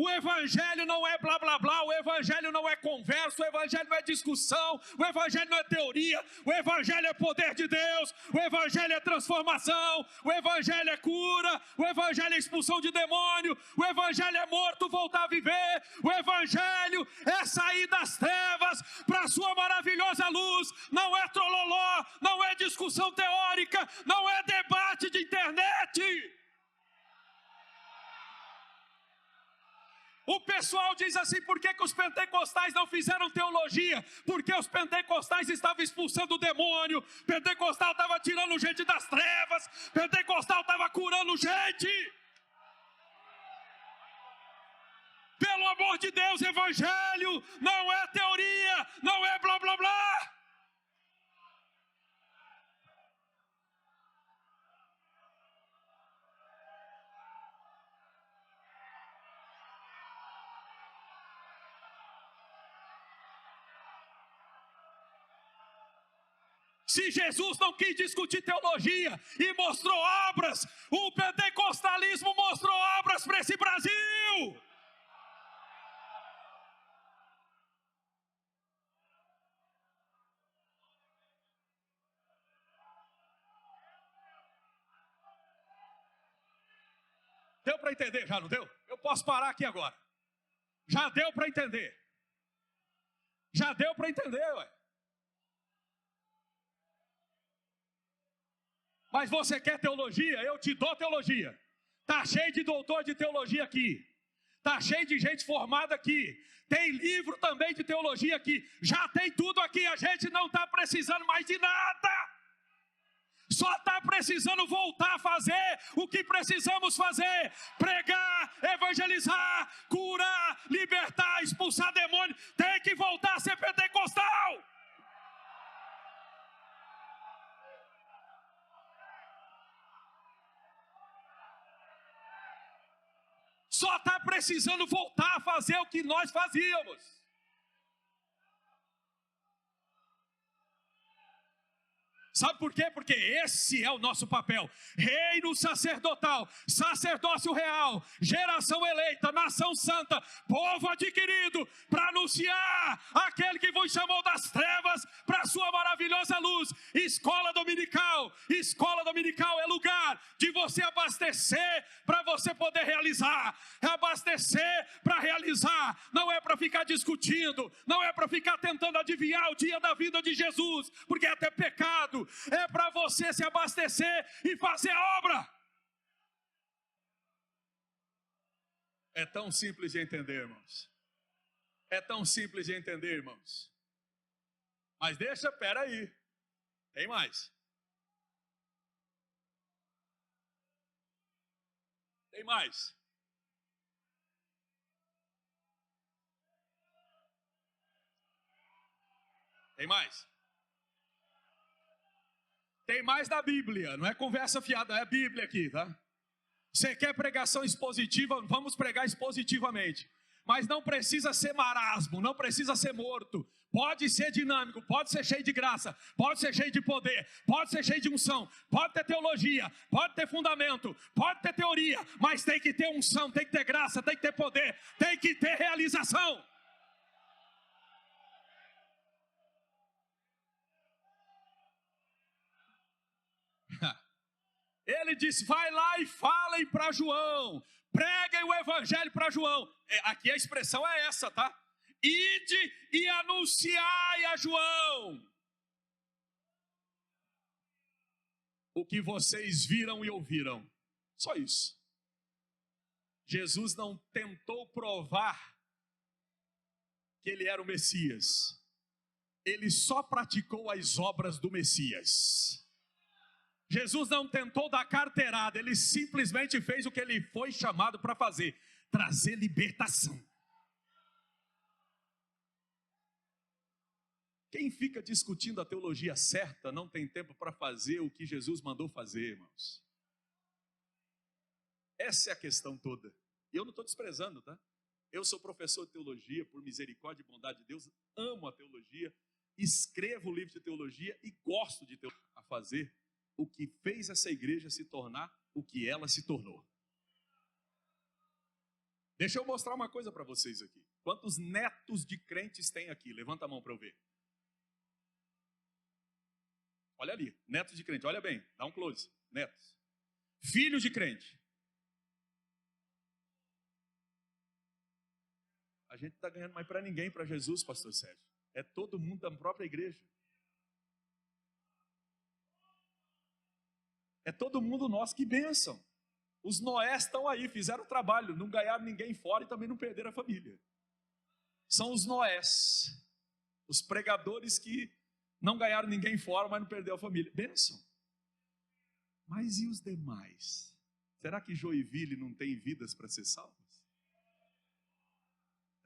Speaker 2: O evangelho não é blá blá blá, o evangelho não é conversa, o evangelho não é discussão, o evangelho não é teoria, o evangelho é poder de Deus, o evangelho é transformação, o evangelho é cura, o evangelho é expulsão de demônio, o evangelho é morto voltar a viver, o evangelho é sair das trevas para a sua maravilhosa luz. Não é trololó, não é discussão teórica, não é debate de internet. O pessoal diz assim: por que os pentecostais não fizeram teologia? Porque os pentecostais estavam expulsando o demônio, pentecostal estava tirando gente das trevas, pentecostal estava curando gente. Pelo amor de Deus, evangelho não é teoria, não é blá blá blá. Se Jesus não quis discutir teologia e mostrou obras, o pentecostalismo mostrou obras para esse Brasil. Deu para entender, já não deu? Eu posso parar aqui agora. Já deu para entender. Já deu para entender, ué. Mas você quer teologia? Eu te dou teologia. Está cheio de doutor de teologia aqui. Está cheio de gente formada aqui. Tem livro também de teologia aqui. Já tem tudo aqui. A gente não está precisando mais de nada. Só está precisando voltar a fazer o que precisamos fazer: pregar, evangelizar, curar, libertar, expulsar demônio. Tem que voltar a ser pentecostal. Só está precisando voltar a fazer o que nós fazíamos. Sabe por quê? Porque esse é o nosso papel: reino sacerdotal, sacerdócio real, geração eleita, nação santa, povo adquirido, para anunciar aquele que vos chamou das trevas para a sua maravilhosa luz. Escola dominical é lugar de você abastecer para você poder realizar, abastecer para realizar. Não é para ficar discutindo, não é para ficar tentando adivinhar o dia da vida de Jesus, porque é até pecado. É para você se abastecer e fazer a obra. É tão simples de entender, irmãos. É tão simples de entender, irmãos. Mas deixa, peraí. Tem mais. Tem mais. Tem mais. Tem mais da Bíblia, não é conversa fiada, é a Bíblia aqui, tá? Você quer pregação expositiva? Vamos pregar expositivamente. Mas não precisa ser marasmo, não precisa ser morto. Pode ser dinâmico, pode ser cheio de graça, pode ser cheio de poder, pode ser cheio de unção, pode ter teologia, pode ter fundamento, pode ter teoria, mas tem que ter unção, tem que ter graça, tem que ter poder, tem que ter realização. Ele disse: vai lá e falem para João, preguem o evangelho para João. Aqui a expressão é essa, tá? Ide e anunciai a João o que vocês viram e ouviram. Só isso. Jesus não tentou provar que ele era o Messias. Ele só praticou as obras do Messias. Jesus não tentou dar carteirada, ele simplesmente fez o que ele foi chamado para fazer: trazer libertação. Quem fica discutindo a teologia certa não tem tempo para fazer o que Jesus mandou fazer, irmãos. Essa é a questão toda. E eu não estou desprezando, tá? Eu sou professor de teologia, por misericórdia e bondade de Deus, amo a teologia, escrevo livro de teologia e gosto de a fazer o que fez essa igreja se tornar o que ela se tornou. Deixa eu mostrar uma coisa para vocês aqui. Quantos netos de crentes tem aqui? Levanta a mão para eu ver. Olha ali, netos de crente, olha bem, dá um close. Netos. Filhos de crente. A gente não está ganhando mais para ninguém, para Jesus, pastor Sérgio. É todo mundo da própria igreja. É todo mundo nosso, que bênção. Os Noés estão aí, fizeram o trabalho, não ganharam ninguém fora e também não perderam a família. São os Noés, os pregadores que não ganharam ninguém fora, mas não perderam a família. Bênção. Mas e os demais? Será que Joinville não tem vidas para ser salvas?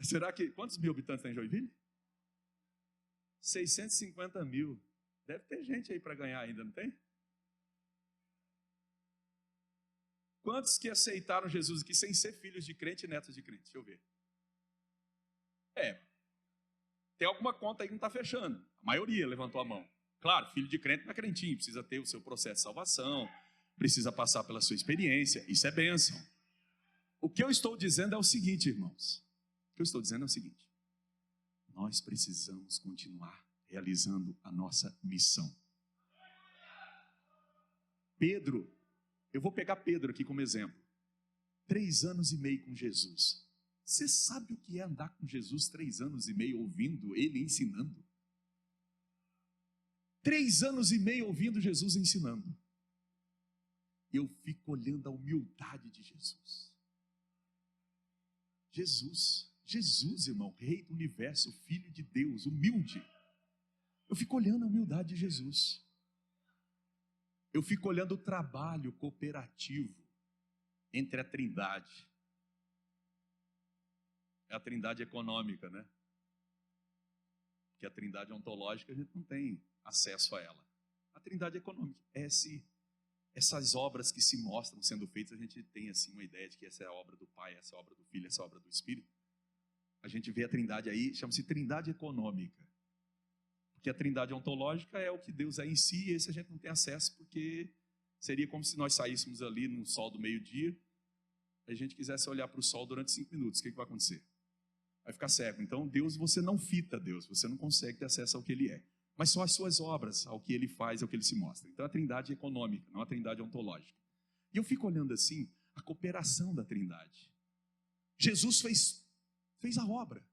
Speaker 2: Será que... Quantos mil habitantes tem em Joinville? 650 mil. Deve ter gente aí para ganhar ainda, não tem? Quantos que aceitaram Jesus aqui sem ser filhos de crente e netos de crente? Deixa eu ver. Tem alguma conta aí que não está fechando. A maioria levantou a mão. Claro, filho de crente não é crentinho, precisa ter o seu processo de salvação, precisa passar pela sua experiência, isso é bênção. O que eu estou dizendo é o seguinte, irmãos. O que eu estou dizendo é o seguinte. Nós precisamos continuar realizando a nossa missão. Pedro, eu vou pegar Pedro aqui como exemplo. 3 anos e meio com Jesus. Você sabe o que é andar com Jesus 3 anos e meio ouvindo Ele ensinando? 3 anos e meio ouvindo Jesus ensinando. Eu fico olhando a humildade de Jesus. Jesus, irmão, Rei do Universo, Filho de Deus, humilde. Eu fico olhando a humildade de Jesus. Eu fico olhando o trabalho cooperativo entre a Trindade. É a Trindade econômica, né? Porque a Trindade ontológica a gente não tem acesso a ela. A Trindade econômica é essas obras que se mostram sendo feitas, a gente tem assim uma ideia de que essa é a obra do Pai, essa é a obra do Filho, essa é a obra do Espírito. A gente vê a Trindade aí, chama-se Trindade econômica. Porque a Trindade ontológica é o que Deus é em si, e esse a gente não tem acesso, porque seria como se nós saíssemos ali no sol do meio-dia, e a gente quisesse olhar para o sol durante 5 minutos, o que vai acontecer? Vai ficar cego. Então Deus, você não fita Deus, você não consegue ter acesso ao que Ele é. Mas só as suas obras, ao que Ele faz, ao que Ele se mostra. Então a Trindade econômica, não a Trindade ontológica. E eu fico olhando assim, a cooperação da Trindade. Jesus fez a obra,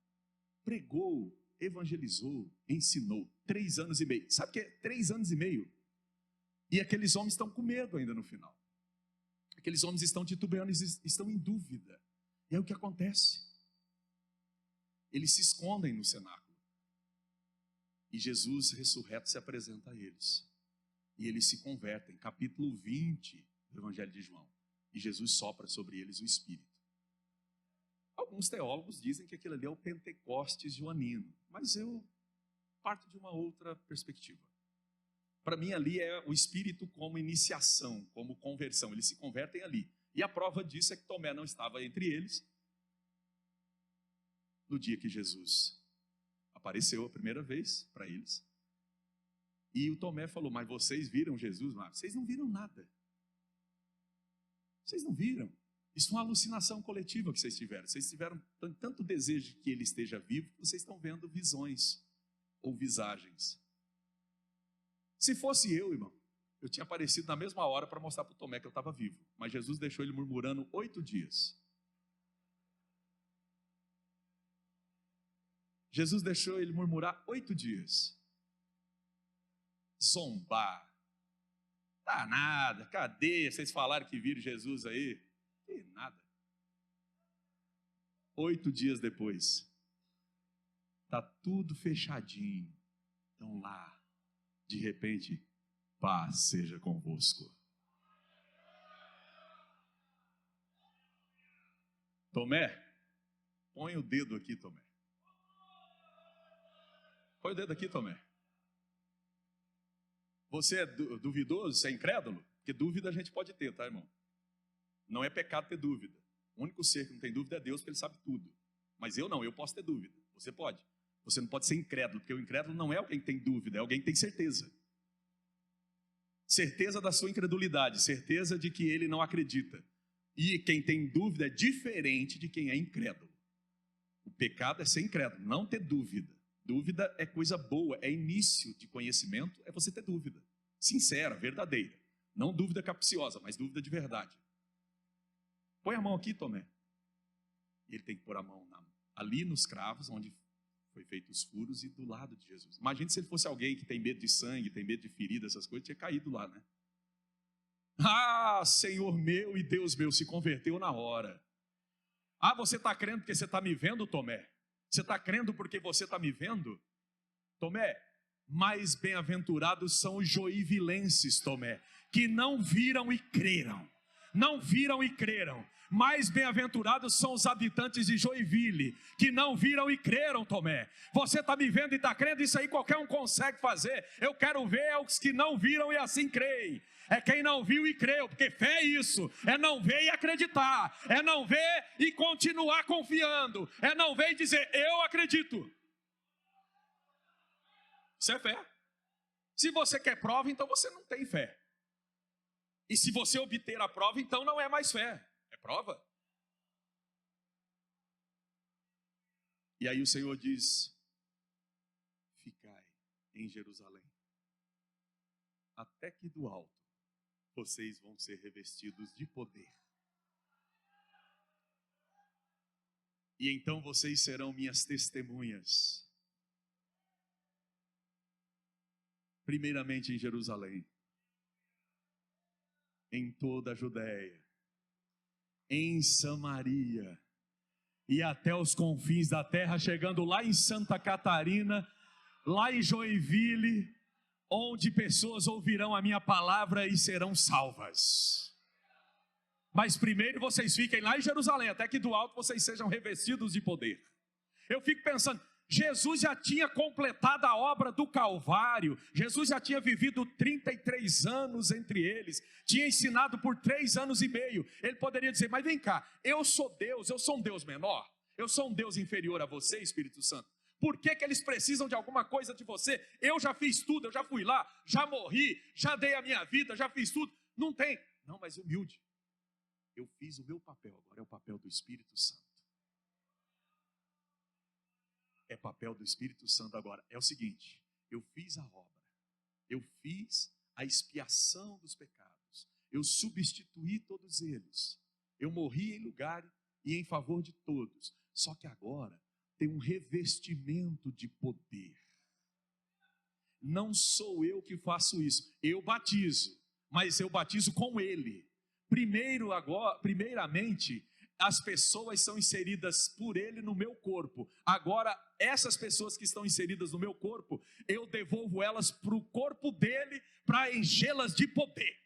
Speaker 2: pregou, evangelizou, ensinou, 3 anos e meio. Sabe o que é 3 anos e meio? E aqueles homens estão com medo ainda no final. Aqueles homens estão titubeando, estão em dúvida. E é o que acontece. Eles se escondem no cenáculo. E Jesus ressurreto se apresenta a eles. E eles se convertem. Capítulo 20 do Evangelho de João. E Jesus sopra sobre eles o Espírito. Alguns teólogos dizem que aquilo ali é o Pentecostes joanino. Mas eu parto de uma outra perspectiva. Para mim ali é o Espírito como iniciação, como conversão. Eles se convertem ali. E a prova disso é que Tomé não estava entre eles no dia que Jesus apareceu a primeira vez para eles. E o Tomé falou, mas vocês viram Jesus? Mas vocês não viram nada. Vocês não viram. Isso é uma alucinação coletiva que vocês tiveram. Vocês tiveram tanto desejo de que ele esteja vivo, que vocês estão vendo visões ou visagens. Se fosse eu, irmão, eu tinha aparecido na mesma hora para mostrar para o Tomé que eu estava vivo. Mas Jesus deixou ele murmurando 8 dias. Jesus deixou ele murmurar 8 dias. Zombar. Tá nada, cadê? Vocês falaram que viram Jesus aí? Que nada. 8 dias depois. Tá tudo fechadinho. Então lá, de repente, paz seja convosco. Tomé, põe o dedo aqui, Tomé. Põe o dedo aqui, Tomé. Você é duvidoso? Você é incrédulo? Porque dúvida a gente pode ter, tá, irmão? Não é pecado ter dúvida. O único ser que não tem dúvida é Deus, porque Ele sabe tudo. Mas eu não, eu posso ter dúvida. Você pode. Você não pode ser incrédulo, porque o incrédulo não é alguém que tem dúvida, é alguém que tem certeza. Certeza da sua incredulidade, certeza de que ele não acredita.
Speaker 1: E quem tem dúvida é diferente de quem é incrédulo. O pecado é ser incrédulo, não ter dúvida. Dúvida é coisa boa, é início de conhecimento, é você ter dúvida. Sincera, verdadeira. Não dúvida capciosa, mas dúvida de verdade. Põe a mão aqui, Tomé. E ele tem que pôr a mão ali nos cravos, onde foi feito os furos, e do lado de Jesus. Imagine se ele fosse alguém que tem medo de sangue, tem medo de ferida, essas coisas, tinha caído lá, né? Ah, Senhor meu e Deus meu, se converteu na hora. Ah, você está crendo porque você está me vendo, Tomé? Você está crendo porque você está me vendo? Tomé, mais bem-aventurados são os joinvilenses, Tomé, que não viram e creram. Não viram e creram. Mais bem-aventurados são os habitantes de Joinville, que não viram e creram, Tomé. Você está me vendo e está crendo, isso aí qualquer um consegue fazer. Eu quero ver os que não viram e assim creem. É quem não viu e creu, porque fé é isso, é não ver e acreditar, é não ver e continuar confiando, é não ver e dizer, eu acredito. Isso é fé. Se você quer prova, então você não tem fé. E se você obter a prova, então não é mais fé, é prova. E aí o Senhor diz, ficai em Jerusalém, até que do alto vocês vão ser revestidos de poder. E então vocês serão minhas testemunhas. Primeiramente em Jerusalém, em toda a Judéia, em Samaria e até os confins da terra, chegando lá em Santa Catarina, lá em Joinville, onde pessoas ouvirão a minha palavra e serão salvas. Mas primeiro vocês fiquem lá em Jerusalém, até que do alto vocês sejam revestidos de poder. Eu fico pensando, Jesus já tinha completado a obra do Calvário, Jesus já tinha vivido 33 anos entre eles, tinha ensinado por 3 anos e meio. Ele poderia dizer, mas vem cá, eu sou Deus, eu sou um Deus menor, eu sou um Deus inferior a você, Espírito Santo. Por que eles precisam de alguma coisa de você? Eu já fiz tudo, eu já fui lá, já morri, já dei a minha vida, já fiz tudo. Não tem. Não, mas humilde. Eu fiz o meu papel, agora é o papel do Espírito Santo. É papel do Espírito Santo agora. É o seguinte, eu fiz a obra, eu fiz a expiação dos pecados, eu substituí todos eles, eu morri em lugar e em favor de todos. Só que agora tem um revestimento de poder. Não sou eu que faço isso, eu batizo, mas eu batizo com ele. Primeiramente, as pessoas são inseridas por ele no meu corpo. Agora, essas pessoas que estão inseridas no meu corpo, eu devolvo elas para o corpo dele, para enchê-las de poder.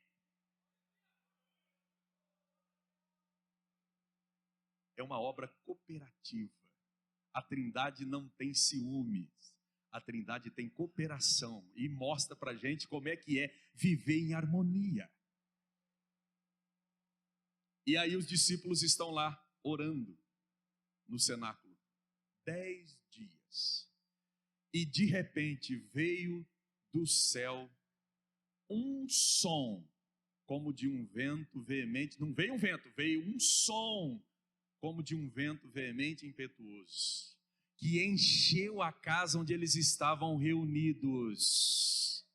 Speaker 1: É uma obra cooperativa. A Trindade não tem ciúmes, a Trindade tem cooperação e mostra para a gente como é que é viver em harmonia. E aí os discípulos estão lá orando no cenáculo 10 dias. E de repente veio do céu um som como de um vento veemente. Não veio um vento, veio um som como de um vento veemente e impetuoso, que encheu a casa onde eles estavam reunidos.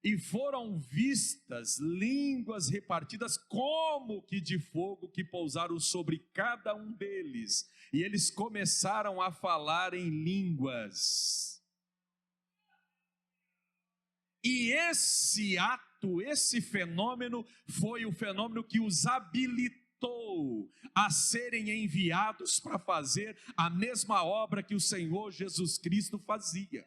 Speaker 1: E foram vistas línguas repartidas como que de fogo, que pousaram sobre cada um deles. E eles começaram a falar em línguas. E esse ato, esse fenômeno, foi o fenômeno que os habilitou a serem enviados para fazer a mesma obra que o Senhor Jesus Cristo fazia.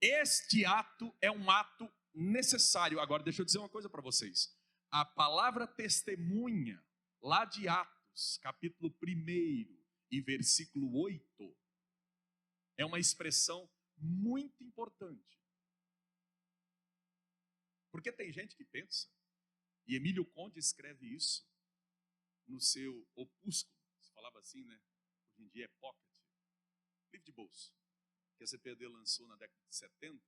Speaker 1: Este ato é um ato necessário. Agora deixa eu dizer uma coisa para vocês. A palavra testemunha, lá de Atos, capítulo 1 e versículo 8, é uma expressão muito importante. Porque tem gente que pensa, e Emílio Conde escreve isso no seu opúsculo, se falava assim, né? Hoje em dia é pocket, livro de bolso, que a CPD lançou na década de 70,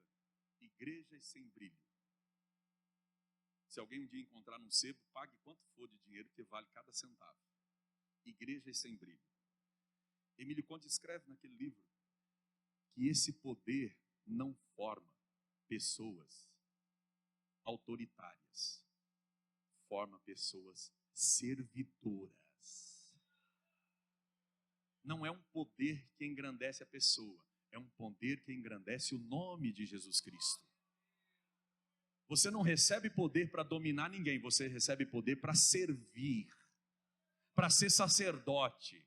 Speaker 1: Igrejas Sem Brilho. Se alguém um dia encontrar num sebo, pague quanto for de dinheiro, que vale cada centavo. Igrejas sem brilho. Emílio Conte escreve naquele livro que esse poder não forma pessoas autoritárias, forma pessoas servidoras. Não é um poder que engrandece a pessoa, é um poder que engrandece o nome de Jesus Cristo. Você não recebe poder para dominar ninguém, você recebe poder para servir, para ser sacerdote,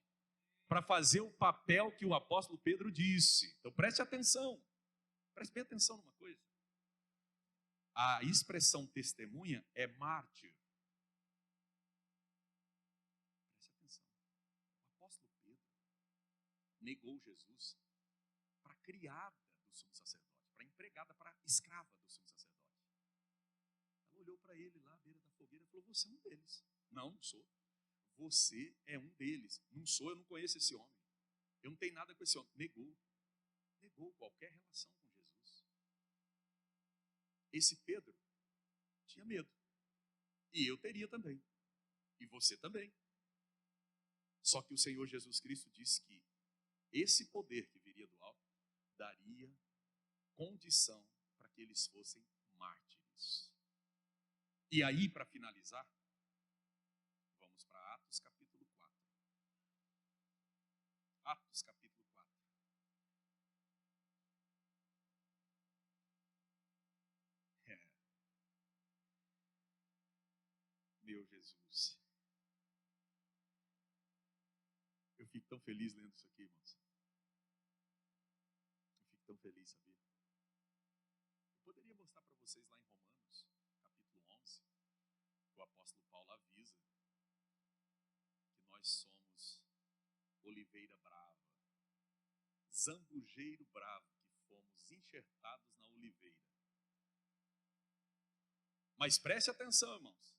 Speaker 1: para fazer o papel que o apóstolo Pedro disse. Então preste atenção, preste bem atenção numa coisa. A expressão testemunha é mártir. Preste atenção. O apóstolo Pedro negou Jesus para a criada do sumo sacerdote, para a empregada, para a escrava do sumo sacerdote. Ela olhou para ele lá à beira da fogueira e falou: você é um deles. Não, não sou. Você é um deles. Não sou, eu não conheço esse homem. Eu não tenho nada com esse homem. Negou. Negou qualquer relação com Jesus. Esse Pedro tinha medo. E eu teria também. E você também. Só que o Senhor Jesus Cristo disse que esse poder que viria do alto daria condição para que eles fossem mártires. E aí, para finalizar, vamos para Atos capítulo 4. Atos capítulo 4. Meu Jesus. Eu fico tão feliz lendo isso aqui, irmãos. Eu fico tão feliz, sabia? Eu poderia mostrar para vocês lá em Romanos, capítulo 11, que o apóstolo Paulo avisa que nós somos oliveira brava, zambujeiro bravo, que fomos enxertados na oliveira. Mas preste atenção, irmãos.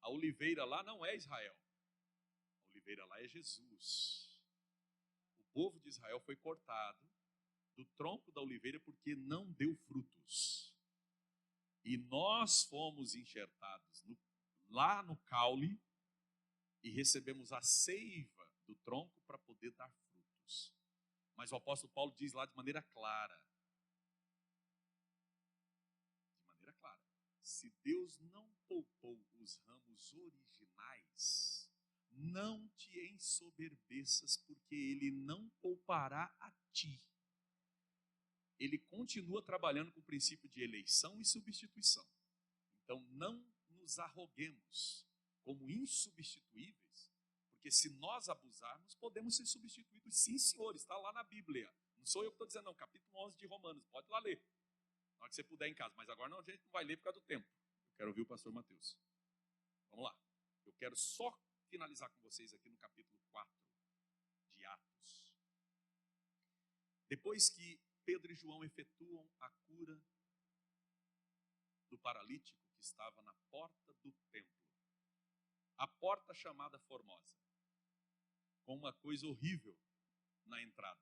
Speaker 1: A oliveira lá não é Israel. A oliveira lá é Jesus. O povo de Israel foi cortado do tronco da oliveira porque não deu frutos. E nós fomos enxertados lá no caule e recebemos a seiva do tronco para poder dar frutos. Mas o apóstolo Paulo diz lá de maneira clara. Se Deus não poupou os ramos originais, não te ensoberbeças, porque Ele não poupará a ti. Ele continua trabalhando com o princípio de eleição e substituição. Então não nos arroguemos como insubstituíveis, porque se nós abusarmos, podemos ser substituídos. Sim, senhor, está lá na Bíblia. Não sou eu que estou dizendo, não. Capítulo 11 de Romanos, pode lá ler. Na hora que você puder em casa, mas agora não, a gente não vai ler por causa do tempo. Eu quero ouvir o pastor Mateus. Vamos lá. Eu quero só finalizar com vocês aqui no capítulo 4 de Atos. Depois que Pedro e João efetuam a cura do paralítico que estava na porta do templo, a porta chamada Formosa, com uma coisa horrível na entrada.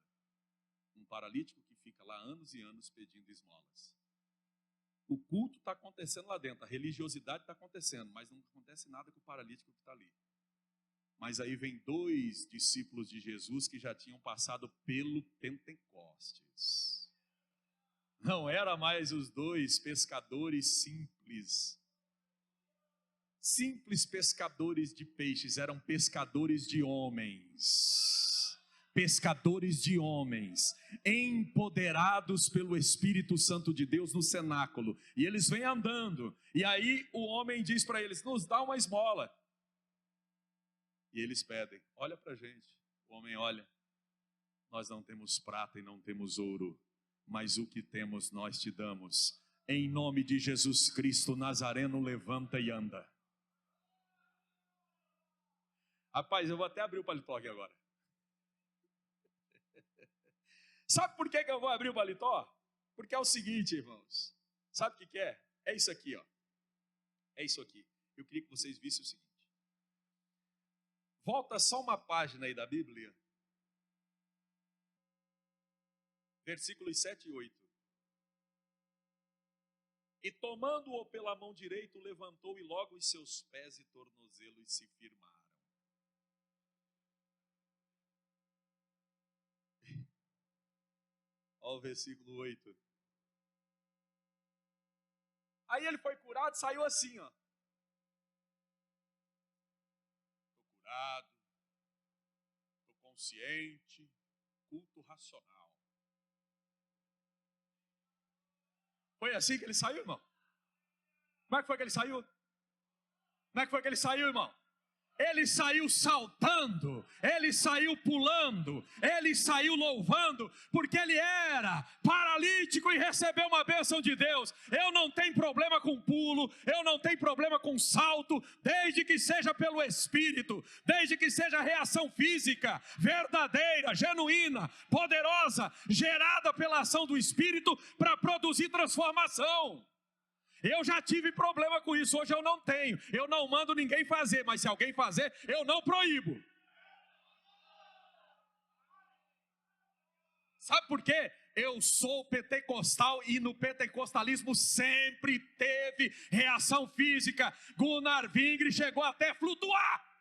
Speaker 1: Um paralítico que fica lá anos e anos pedindo esmolas. O culto está acontecendo lá dentro, a religiosidade está acontecendo, mas não acontece nada com o paralítico que está ali. Mas aí vem 2 discípulos de Jesus que já tinham passado pelo Pentecostes. Não era mais os 2 pescadores simples. Simples pescadores de peixes, eram pescadores de homens. Pescadores de homens, empoderados pelo Espírito Santo de Deus no cenáculo. E eles vêm andando. E aí o homem diz para eles: nos dá uma esmola. E eles pedem: olha para a gente. O homem olha: nós não temos prata e não temos ouro, mas o que temos nós te damos. Em nome de Jesus Cristo Nazareno, levanta e anda. Rapaz, eu vou até abrir o paletó aqui agora. Sabe por que eu vou abrir o paletó? Porque é o seguinte, irmãos. Sabe o que é? É isso aqui, ó. É isso aqui. Eu queria que vocês vissem o seguinte. Volta só uma página aí da Bíblia. Versículos 7 e 8. E tomando-o pela mão direita, o levantou, e logo os seus pés e tornozelos se firmaram. Olha o versículo 8. Aí ele foi curado, saiu assim, ó. Estou curado, estou consciente, culto racional. Foi assim que ele saiu, irmão? Como é que foi que ele saiu? Como é que foi que ele saiu, irmão? Ele saiu saltando, ele saiu pulando, ele saiu louvando, porque ele era paralítico e recebeu uma bênção de Deus. Eu não tenho problema com pulo, eu não tenho problema com salto, desde que seja pelo Espírito, desde que seja reação física, verdadeira, genuína, poderosa, gerada pela ação do Espírito para produzir transformação. Eu já tive problema com isso, hoje eu não tenho. Eu não mando ninguém fazer, mas se alguém fazer, eu não proíbo. Sabe por quê? Eu sou pentecostal e no pentecostalismo sempre teve reação física. Gunnar Vingre chegou até a flutuar.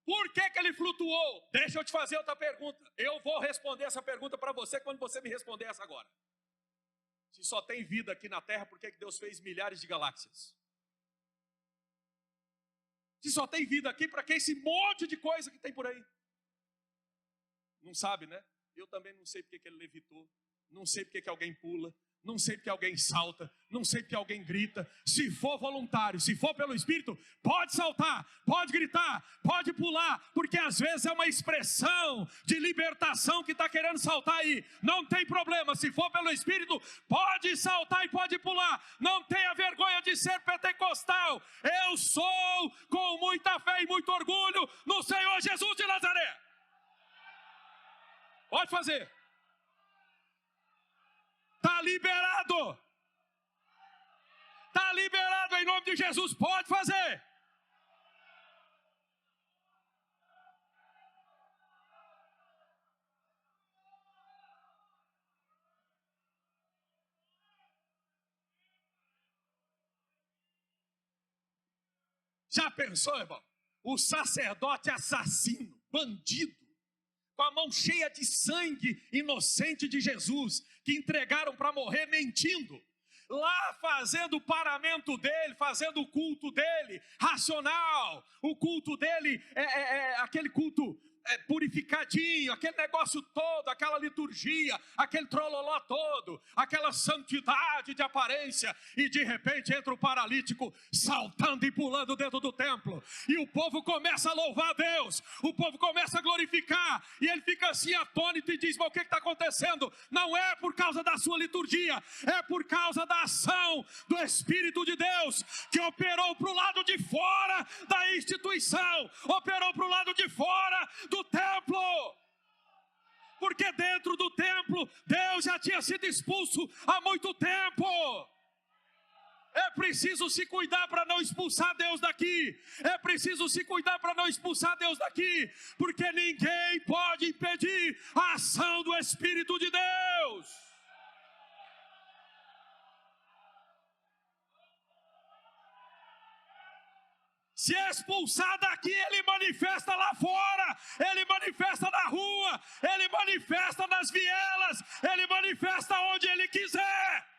Speaker 1: Por que ele flutuou? Deixa eu te fazer outra pergunta. Eu vou responder essa pergunta para você quando você me responder essa agora. Se só tem vida aqui na Terra, por que Deus fez milhares de galáxias? Se só tem vida aqui, para que esse monte de coisa que tem por aí? Não sabe, né? Eu também não sei porque ele levitou. Não sei porque alguém pula. Não sei porque alguém salta, não sei porque alguém grita. Se for voluntário, se for pelo Espírito, pode saltar, pode gritar, pode pular, porque às vezes é uma expressão de libertação que está querendo saltar aí. Não tem problema, se for pelo Espírito, pode saltar e pode pular. Não tenha vergonha de ser pentecostal. Eu sou com muita fé e muito orgulho no Senhor Jesus de Nazaré. Pode fazer. Está liberado. Está liberado em nome de Jesus. Pode fazer. Já pensou, irmão? O sacerdote assassino, bandido, com a mão cheia de sangue inocente de Jesus, que entregaram para morrer mentindo, lá fazendo o paramento dele, fazendo o culto dele, racional, o culto dele aquele culto purificadinho, aquele negócio todo, aquela liturgia, aquele trololó todo, aquela santidade de aparência, e de repente entra o paralítico saltando e pulando dentro do templo, e o povo começa a louvar a Deus, o povo começa a glorificar, e ele fica assim atônito e diz: mas o que está acontecendo? Não é por causa da sua liturgia, é por causa da ação do Espírito de Deus, que operou para o lado de fora da instituição, operou para o lado de fora do templo, porque dentro do templo Deus já tinha sido expulso há muito tempo. É preciso se cuidar para não expulsar Deus daqui. É preciso se cuidar para não expulsar Deus daqui, porque ninguém pode impedir a ação do Espírito de Deus. Se expulsar daqui, ele manifesta lá fora, ele manifesta na rua, ele manifesta nas vielas, ele manifesta onde ele quiser.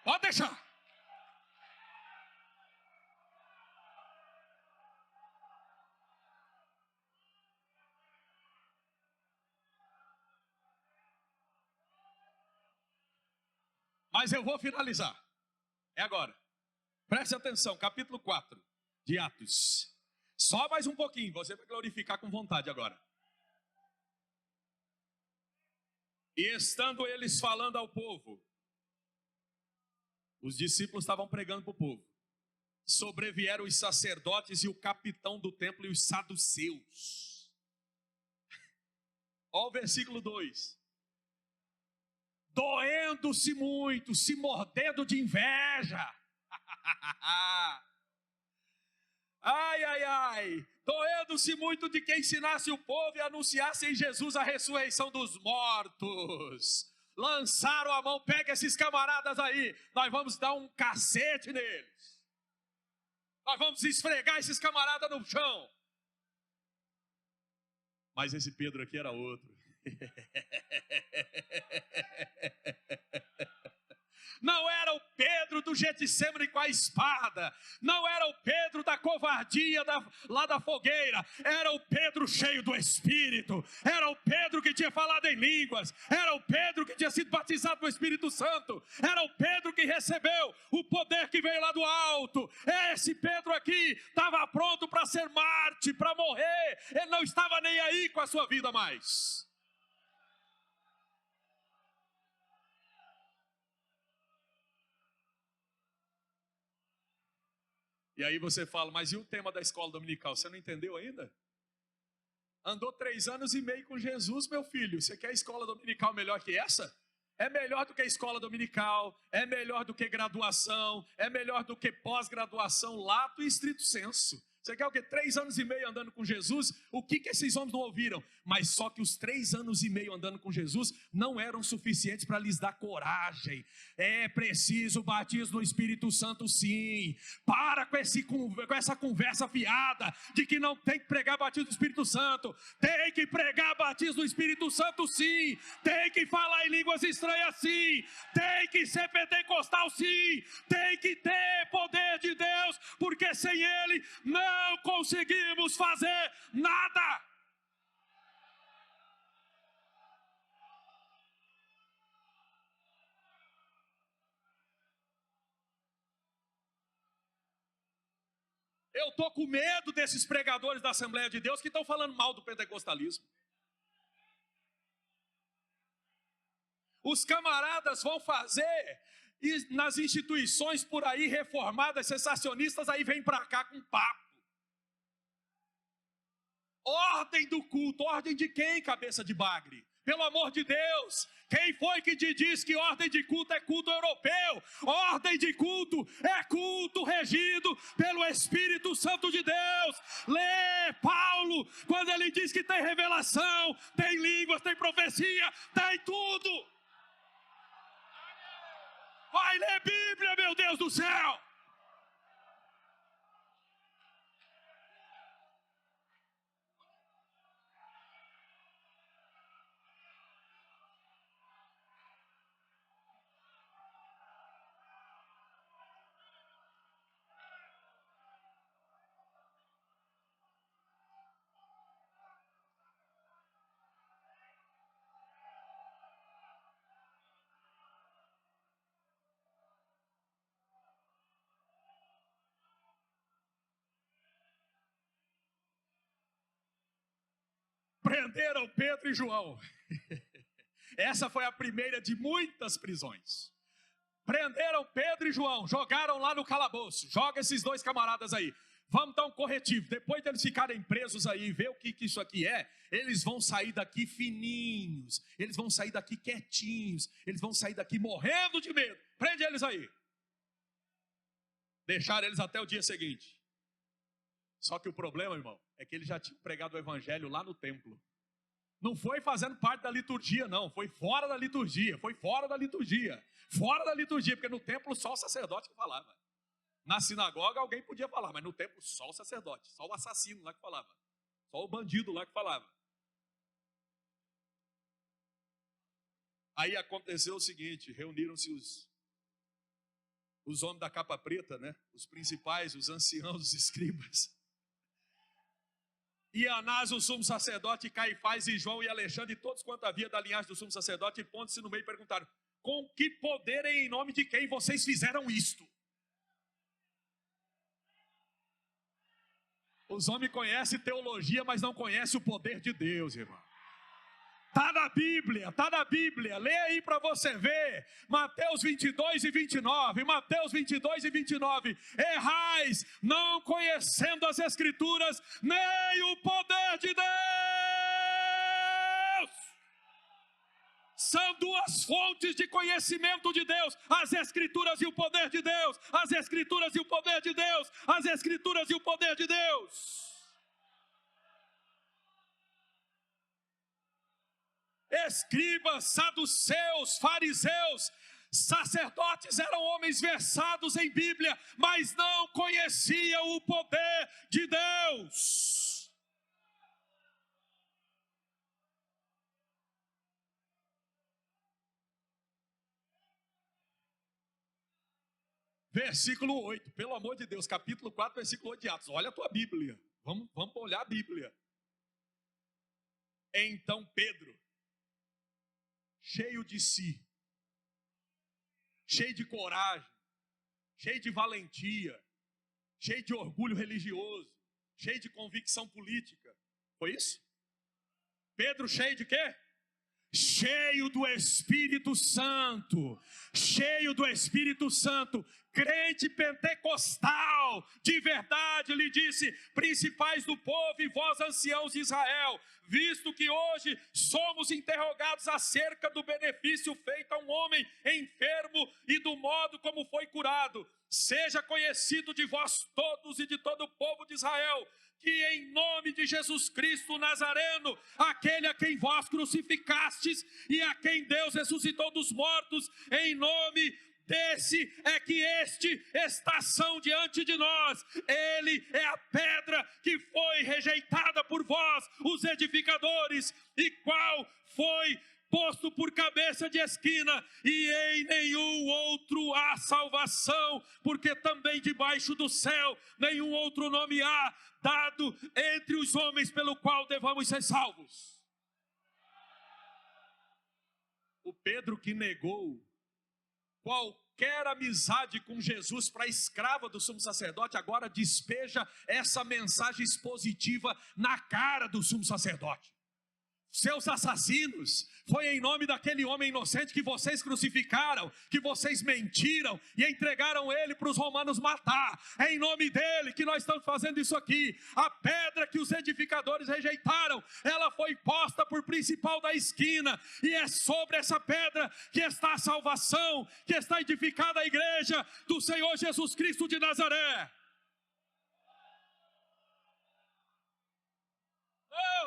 Speaker 1: Pode deixar. Mas eu vou finalizar. É agora. Preste atenção, capítulo 4.
Speaker 2: de Atos. Só mais um pouquinho, você vai glorificar com vontade agora. E estando eles falando ao povo, os discípulos estavam pregando para o povo. Sobrevieram os sacerdotes e o capitão do templo e os saduceus. Olha o versículo 2. Doendo-se muito, se mordendo de inveja. Ai, ai, ai. Doendo-se muito de que ensinasse o povo e anunciasse em Jesus a ressurreição dos mortos. Lançaram a mão, pega esses camaradas aí, nós vamos dar um cacete neles. Nós vamos esfregar esses camaradas no chão. Mas esse Pedro aqui era outro. Não era o Pedro do Getsemane com a espada. Não era o Pedro da covardia lá da fogueira. Era o Pedro cheio do Espírito. Era o Pedro que tinha falado em línguas. Era o Pedro que tinha sido batizado no Espírito Santo. Era o Pedro que recebeu o poder que veio lá do alto. Esse Pedro aqui estava pronto para ser mártir, para morrer. Ele não estava nem aí com a sua vida mais. E aí você fala, mas e o tema da escola dominical? Você não entendeu ainda? Andou 3 anos e meio com Jesus, meu filho. Você quer escola dominical melhor que essa? É melhor do que escola dominical, é melhor do que graduação, é melhor do que pós-graduação, lato e estrito senso. Você quer o quê? 3 anos e meio andando com Jesus? O que esses homens não ouviram? Mas só que os 3 anos e meio andando com Jesus não eram suficientes para lhes dar coragem. É preciso batismo no Espírito Santo, sim. Para com essa conversa fiada de que não tem que pregar batismo do Espírito Santo. Tem que pregar batismo do Espírito Santo, sim. Tem que falar em línguas estranhas, sim. Tem que ser pentecostal, sim. Tem que ter poder de Deus, porque sem Ele não conseguimos fazer nada. Eu estou com medo desses pregadores da Assembleia de Deus que estão falando mal do pentecostalismo. Os camaradas vão fazer nas instituições por aí reformadas, sensacionistas, aí vem para cá com papo. Ordem do culto, ordem de quem, cabeça de bagre? Pelo amor de Deus, quem foi que te disse que ordem de culto é culto europeu? Ordem de culto é culto regido pelo Espírito Santo de Deus. Lê Paulo, quando ele diz que tem revelação, tem línguas, tem profecia, tem tudo. Vai ler Bíblia, meu Deus do céu. Prenderam Pedro e João. Essa foi a primeira de muitas prisões. Prenderam Pedro e João, jogaram lá no calabouço. Joga esses 2 camaradas aí. Vamos dar um corretivo. Depois de eles ficarem presos aí e ver o que isso aqui é, eles vão sair daqui fininhos. Eles vão sair daqui quietinhos. Eles vão sair daqui morrendo de medo. Prende eles aí. Deixaram eles até o dia seguinte. Só que o problema, irmão, é que eles já tinham pregado o evangelho lá no templo. Não foi fazendo parte da liturgia, não. Foi fora da liturgia. Foi fora da liturgia. Fora da liturgia, porque no templo só o sacerdote que falava. Na sinagoga alguém podia falar, mas no templo só o sacerdote. Só o assassino lá que falava. Só o bandido lá que falava. Aí aconteceu o seguinte, reuniram-se os homens da capa preta, né? Os principais, os anciãos, os escribas. E Anás, o sumo sacerdote, Caifás e João e Alexandre, e todos quanto havia da linhagem do sumo sacerdote, e pondo-se no meio, perguntaram: com que poder e em nome de quem vocês fizeram isto? Os homens conhecem teologia, mas não conhecem o poder de Deus, irmão. Está na Bíblia, está na Bíblia. Lê aí para você ver. Mateus 22 e 29. Mateus 22 e 29. Errais, não conhecendo as Escrituras, nem o poder de Deus. São duas fontes de conhecimento de Deus: as Escrituras e o poder de Deus. As Escrituras e o poder de Deus. As Escrituras e o poder de Deus. Escribas, saduceus, fariseus, sacerdotes eram homens versados em Bíblia, mas não conheciam o poder de Deus. Versículo 8, pelo amor de Deus, capítulo 4, versículo 8 de Atos. Olha a tua Bíblia, vamos olhar a Bíblia. Então Pedro, cheio de si, cheio de coragem, cheio de valentia, cheio de orgulho religioso, cheio de convicção política. Foi isso? Pedro cheio de quê? Cheio do Espírito Santo, cheio do Espírito Santo, crente pentecostal, de verdade, lhe disse: principais do povo e vós anciãos de Israel, visto que hoje somos interrogados acerca do benefício feito a um homem enfermo e do modo como foi curado, seja conhecido de vós todos e de todo o povo de Israel, que em nome de Jesus Cristo Nazareno, aquele a quem vós crucificastes e a quem Deus ressuscitou dos mortos, em nome desse é que este estação diante de nós. Ele é a pedra que foi rejeitada por vós, os edificadores, e qual foi posto por cabeça de esquina, e em nenhum outro há salvação, porque também debaixo do céu nenhum outro nome há dado entre os homens pelo qual devamos ser salvos. O Pedro que negou qualquer amizade com Jesus para a escrava do sumo sacerdote, agora despeja essa mensagem expositiva na cara do sumo sacerdote. Seus assassinos, foi em nome daquele homem inocente que vocês crucificaram, que vocês mentiram e entregaram ele para os romanos matar. É em nome dele que nós estamos fazendo isso aqui. A pedra que os edificadores rejeitaram, ela foi posta por principal da esquina, e é sobre essa pedra que está a salvação, que está edificada a igreja do Senhor Jesus Cristo de Nazaré.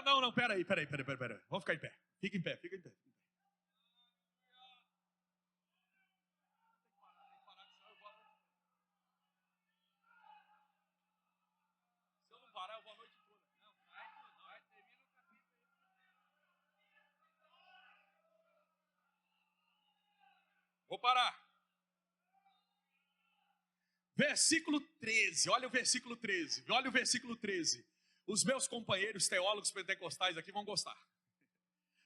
Speaker 2: Não, peraí. Vamos ficar em pé. Fica em pé. Se eu não parar, eu vou a noite toda. Vou parar. Versículo 13, olha o versículo 13. Os meus companheiros teólogos pentecostais aqui vão gostar.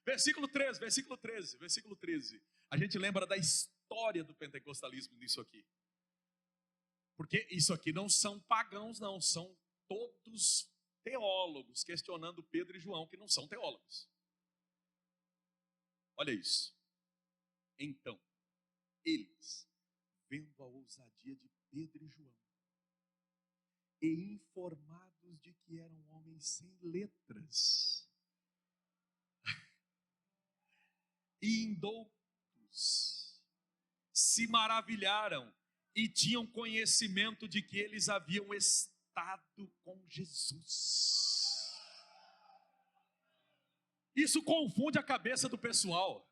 Speaker 2: Versículo 13. A gente lembra da história do pentecostalismo nisso aqui. Porque isso aqui não são pagãos, não. São todos teólogos questionando Pedro e João, que não são teólogos. Olha isso. Então, eles, vendo a ousadia de Pedro e João, e informados de que eram homens sem letras e indoutos, se maravilharam e tinham conhecimento de que eles haviam estado com Jesus. Isso confunde a cabeça do pessoal.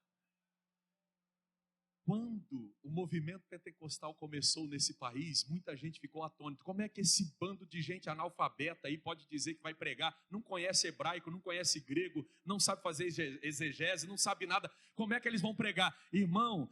Speaker 2: Quando o movimento pentecostal começou nesse país, muita gente ficou atônito. Como é que esse bando de gente analfabeta aí pode dizer que vai pregar, não conhece hebraico, não conhece grego, não sabe fazer exegese, não sabe nada? Como é que eles vão pregar? Irmão,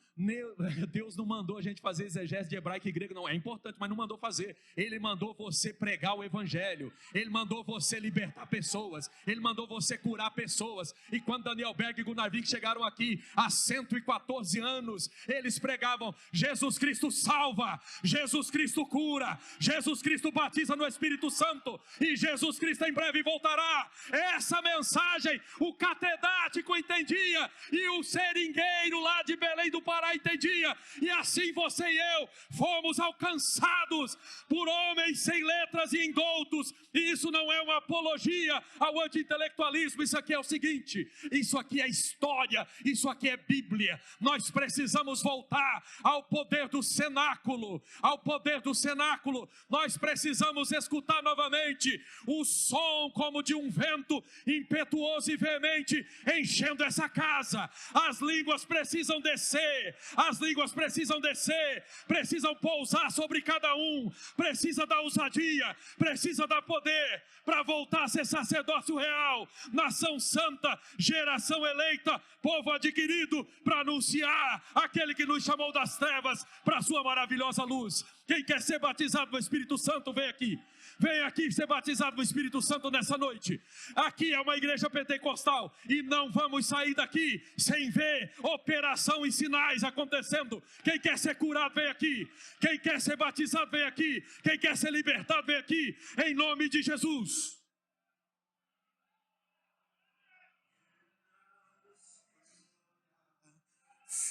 Speaker 2: Deus não mandou a gente fazer exegese de hebraico e grego, não. É importante, mas não mandou fazer. Ele mandou você pregar o evangelho. Ele mandou você libertar pessoas. Ele mandou você curar pessoas. E quando Daniel Berg e Gunnar Vink chegaram aqui há 114 anos, eles pregavam: Jesus Cristo salva, Jesus Cristo cura, Jesus Cristo batiza no Espírito Santo e Jesus Cristo em breve voltará. Essa mensagem o catedrático entendia e o seringueiro lá de Belém do Pará entendia, e assim você e eu fomos alcançados por homens sem letras e indoutos. E isso não é uma apologia ao anti-intelectualismo, isso aqui é o seguinte: isso aqui é história, isso aqui é Bíblia. Nós precisamos voltar ao poder do cenáculo, ao poder do cenáculo. Nós precisamos escutar novamente o som como de um vento impetuoso e veemente enchendo essa casa. As línguas precisam descer, as línguas precisam descer, precisam pousar sobre cada um, precisa da ousadia, precisa dar poder para voltar a ser sacerdócio real, nação santa, geração eleita, povo adquirido, para anunciar aquele que nos chamou das trevas para a sua maravilhosa luz. Quem quer ser batizado no Espírito Santo, vem aqui. Vem aqui ser batizado no Espírito Santo nessa noite. Aqui é uma igreja pentecostal e não vamos sair daqui sem ver operação e sinais acontecendo. Quem quer ser curado, vem aqui. Quem quer ser batizado, vem aqui. Quem quer ser libertado, vem aqui. Em nome de Jesus.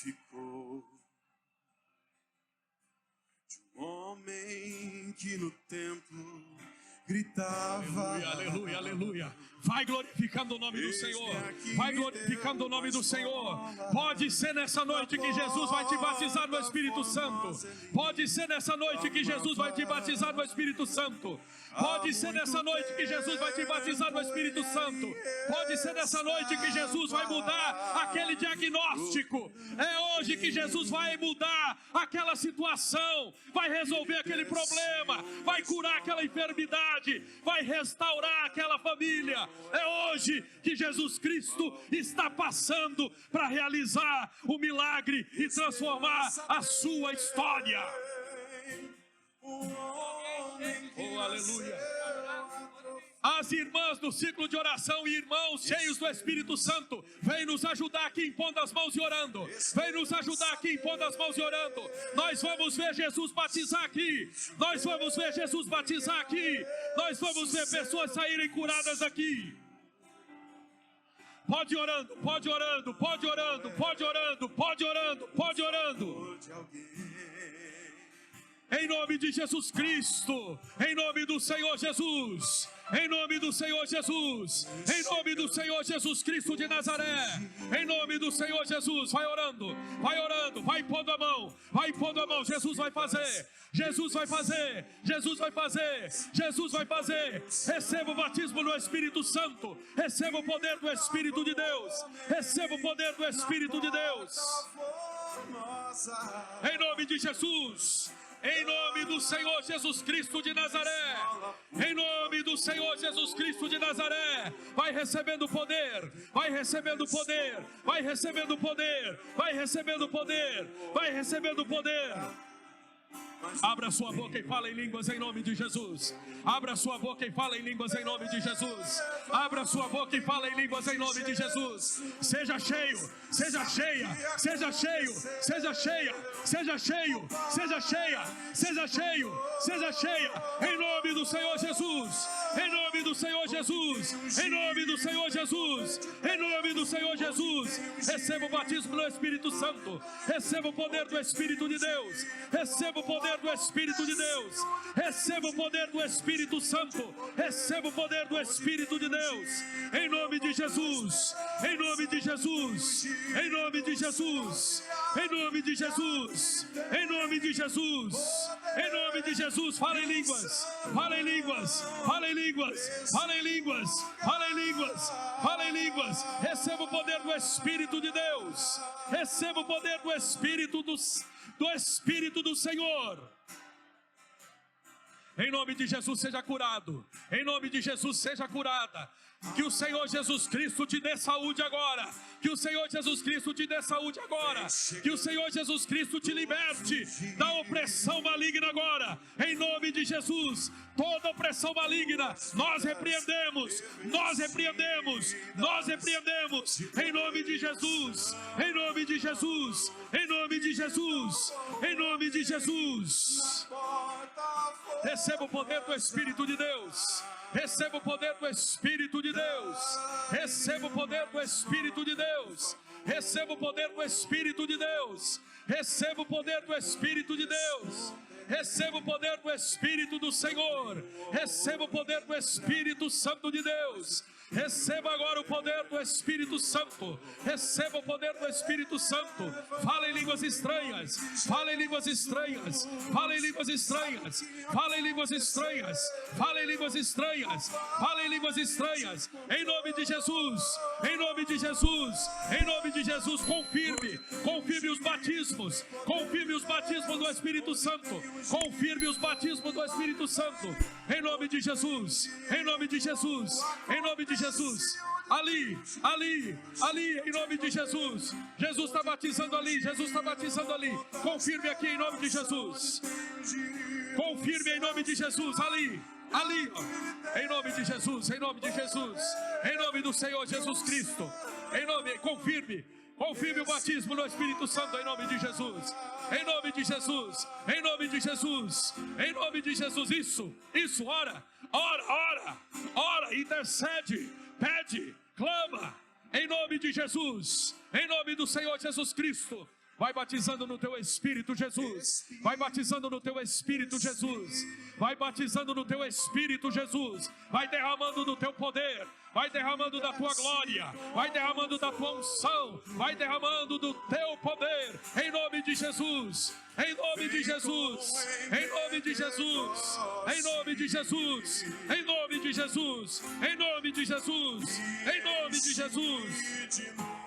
Speaker 3: Ficou de um homem que no templo gritava.
Speaker 2: Aleluia, aleluia, aleluia. Vai glorificando o nome do Senhor. Vai glorificando o nome do Senhor. Pode ser nessa noite que Jesus vai te batizar no Espírito Santo. Pode ser nessa noite que Jesus vai te batizar no Espírito Santo. Pode ser nessa noite que Jesus vai te batizar no Espírito Santo. Pode ser nessa noite que Jesus vai mudar aquele diagnóstico. É hoje que Jesus vai mudar aquela situação, vai resolver aquele problema, vai curar aquela enfermidade, vai restaurar aquela família. É hoje que Jesus Cristo está passando para realizar o milagre e transformar a sua história. Oh, aleluia. As irmãs do ciclo de oração e irmãos cheios do Espírito Santo, vem nos ajudar aqui impondo as mãos e orando. Vem nos ajudar aqui impondo as mãos e orando. Nós vamos ver Jesus batizar aqui. Nós vamos ver Jesus batizar aqui. Nós vamos ver pessoas saírem curadas aqui. Pode ir orando, pode ir orando, pode ir orando, pode ir orando, pode ir orando, pode ir orando. Em nome de Jesus Cristo, em nome do Senhor Jesus, em nome do Senhor Jesus, em nome do Senhor Jesus Cristo de Nazaré, em nome do Senhor Jesus, vai orando, vai pondo a mão, Jesus vai fazer, Jesus vai fazer, Jesus vai fazer, Jesus vai fazer. Receba o batismo no Espírito Santo, receba o poder do Espírito de Deus, receba o poder do Espírito de Deus, em nome de Jesus. Em nome do Senhor Jesus Cristo de Nazaré, em nome do Senhor Jesus Cristo de Nazaré, vai recebendo poder, vai recebendo poder, vai recebendo poder, vai recebendo poder, vai recebendo poder. Abra sua boca e fala em línguas em nome de Jesus. Abra sua boca e fala em línguas em nome de Jesus. Abra sua boca e fala em línguas em nome de Jesus. Seja cheio, seja cheia, seja cheio, seja cheia, seja cheio, seja cheia, seja cheio, seja cheia, em nome do Senhor Jesus, em nome do Senhor Jesus, em nome do Senhor Jesus, em nome do Senhor Jesus. Receba o batismo do Espírito Santo, receba o poder do Espírito de Deus, receba o poder do Espírito de Deus, receba o poder do Espírito Santo, receba o poder do Espírito de Deus, em nome de Jesus, em nome de Jesus, em nome de Jesus, em nome de Jesus, em nome de Jesus, em nome de Jesus. Fala em línguas, fala em línguas, fala em línguas, fala em línguas, fala em línguas, fala em línguas. Receba o poder do Espírito de Deus, receba o poder do Espírito do Espírito do Senhor. Em nome de Jesus seja curado, em nome de Jesus seja curada, Que o Senhor Jesus Cristo te dê saúde agora. Que o Senhor Jesus Cristo te dê saúde agora. Que o Senhor Jesus Cristo te liberte da opressão maligna agora. Em nome de Jesus. Toda opressão maligna, nós repreendemos. Nós repreendemos. Nós repreendemos. Em nome de Jesus. Em nome de Jesus. Em nome de Jesus. Em nome de Jesus. Receba o poder do Espírito de Deus. Receba o poder do Espírito de Deus. Receba o poder do Espírito de Deus. Receba o poder do Espírito de Deus. Receba o poder do Espírito de Deus. Receba o poder do Espírito do Senhor. Receba o poder do Espírito Santo de Deus. Receba agora o poder do Espírito Santo. Receba o poder do Espírito Santo. Fala em línguas estranhas. Fala em línguas estranhas. Fala em línguas estranhas. Fala em línguas estranhas. Fala em línguas estranhas. Fala em línguas estranhas. Em nome de Jesus. Em nome de Jesus. Em nome de Jesus. Confirme. Confirme os batismos. Confirme os batismos do Espírito Santo. Confirme os batismos do Espírito Santo. Em nome de Jesus. Em nome de Jesus. Em nome de Jesus. Ali, em nome de Jesus. Jesus está batizando ali. Jesus está batizando ali. Confirme aqui em nome de Jesus. Confirme em nome de Jesus. Ali, ó. Em nome de Jesus. Em nome de Jesus. Em nome do Senhor Jesus Cristo. Em nome, confirme o batismo no Espírito Santo em nome de Jesus. Em nome de Jesus. Em nome de Jesus. Em nome de Jesus. Isso, ora, intercede, pede, clama. Em nome de Jesus. Em nome do Senhor Jesus Cristo. Vai batizando no teu Espírito, Jesus. Vai batizando no teu Espírito, Jesus. Vai batizando no teu Espírito, Jesus. Vai derramando do teu poder. Vai derramando da tua glória. Vai derramando da tua unção. Vai derramando do teu poder. Em nome de Jesus. Em nome de Jesus. Em nome de Jesus. Em nome de Jesus. Em nome de Jesus. Em nome de Jesus. Em nome de Jesus.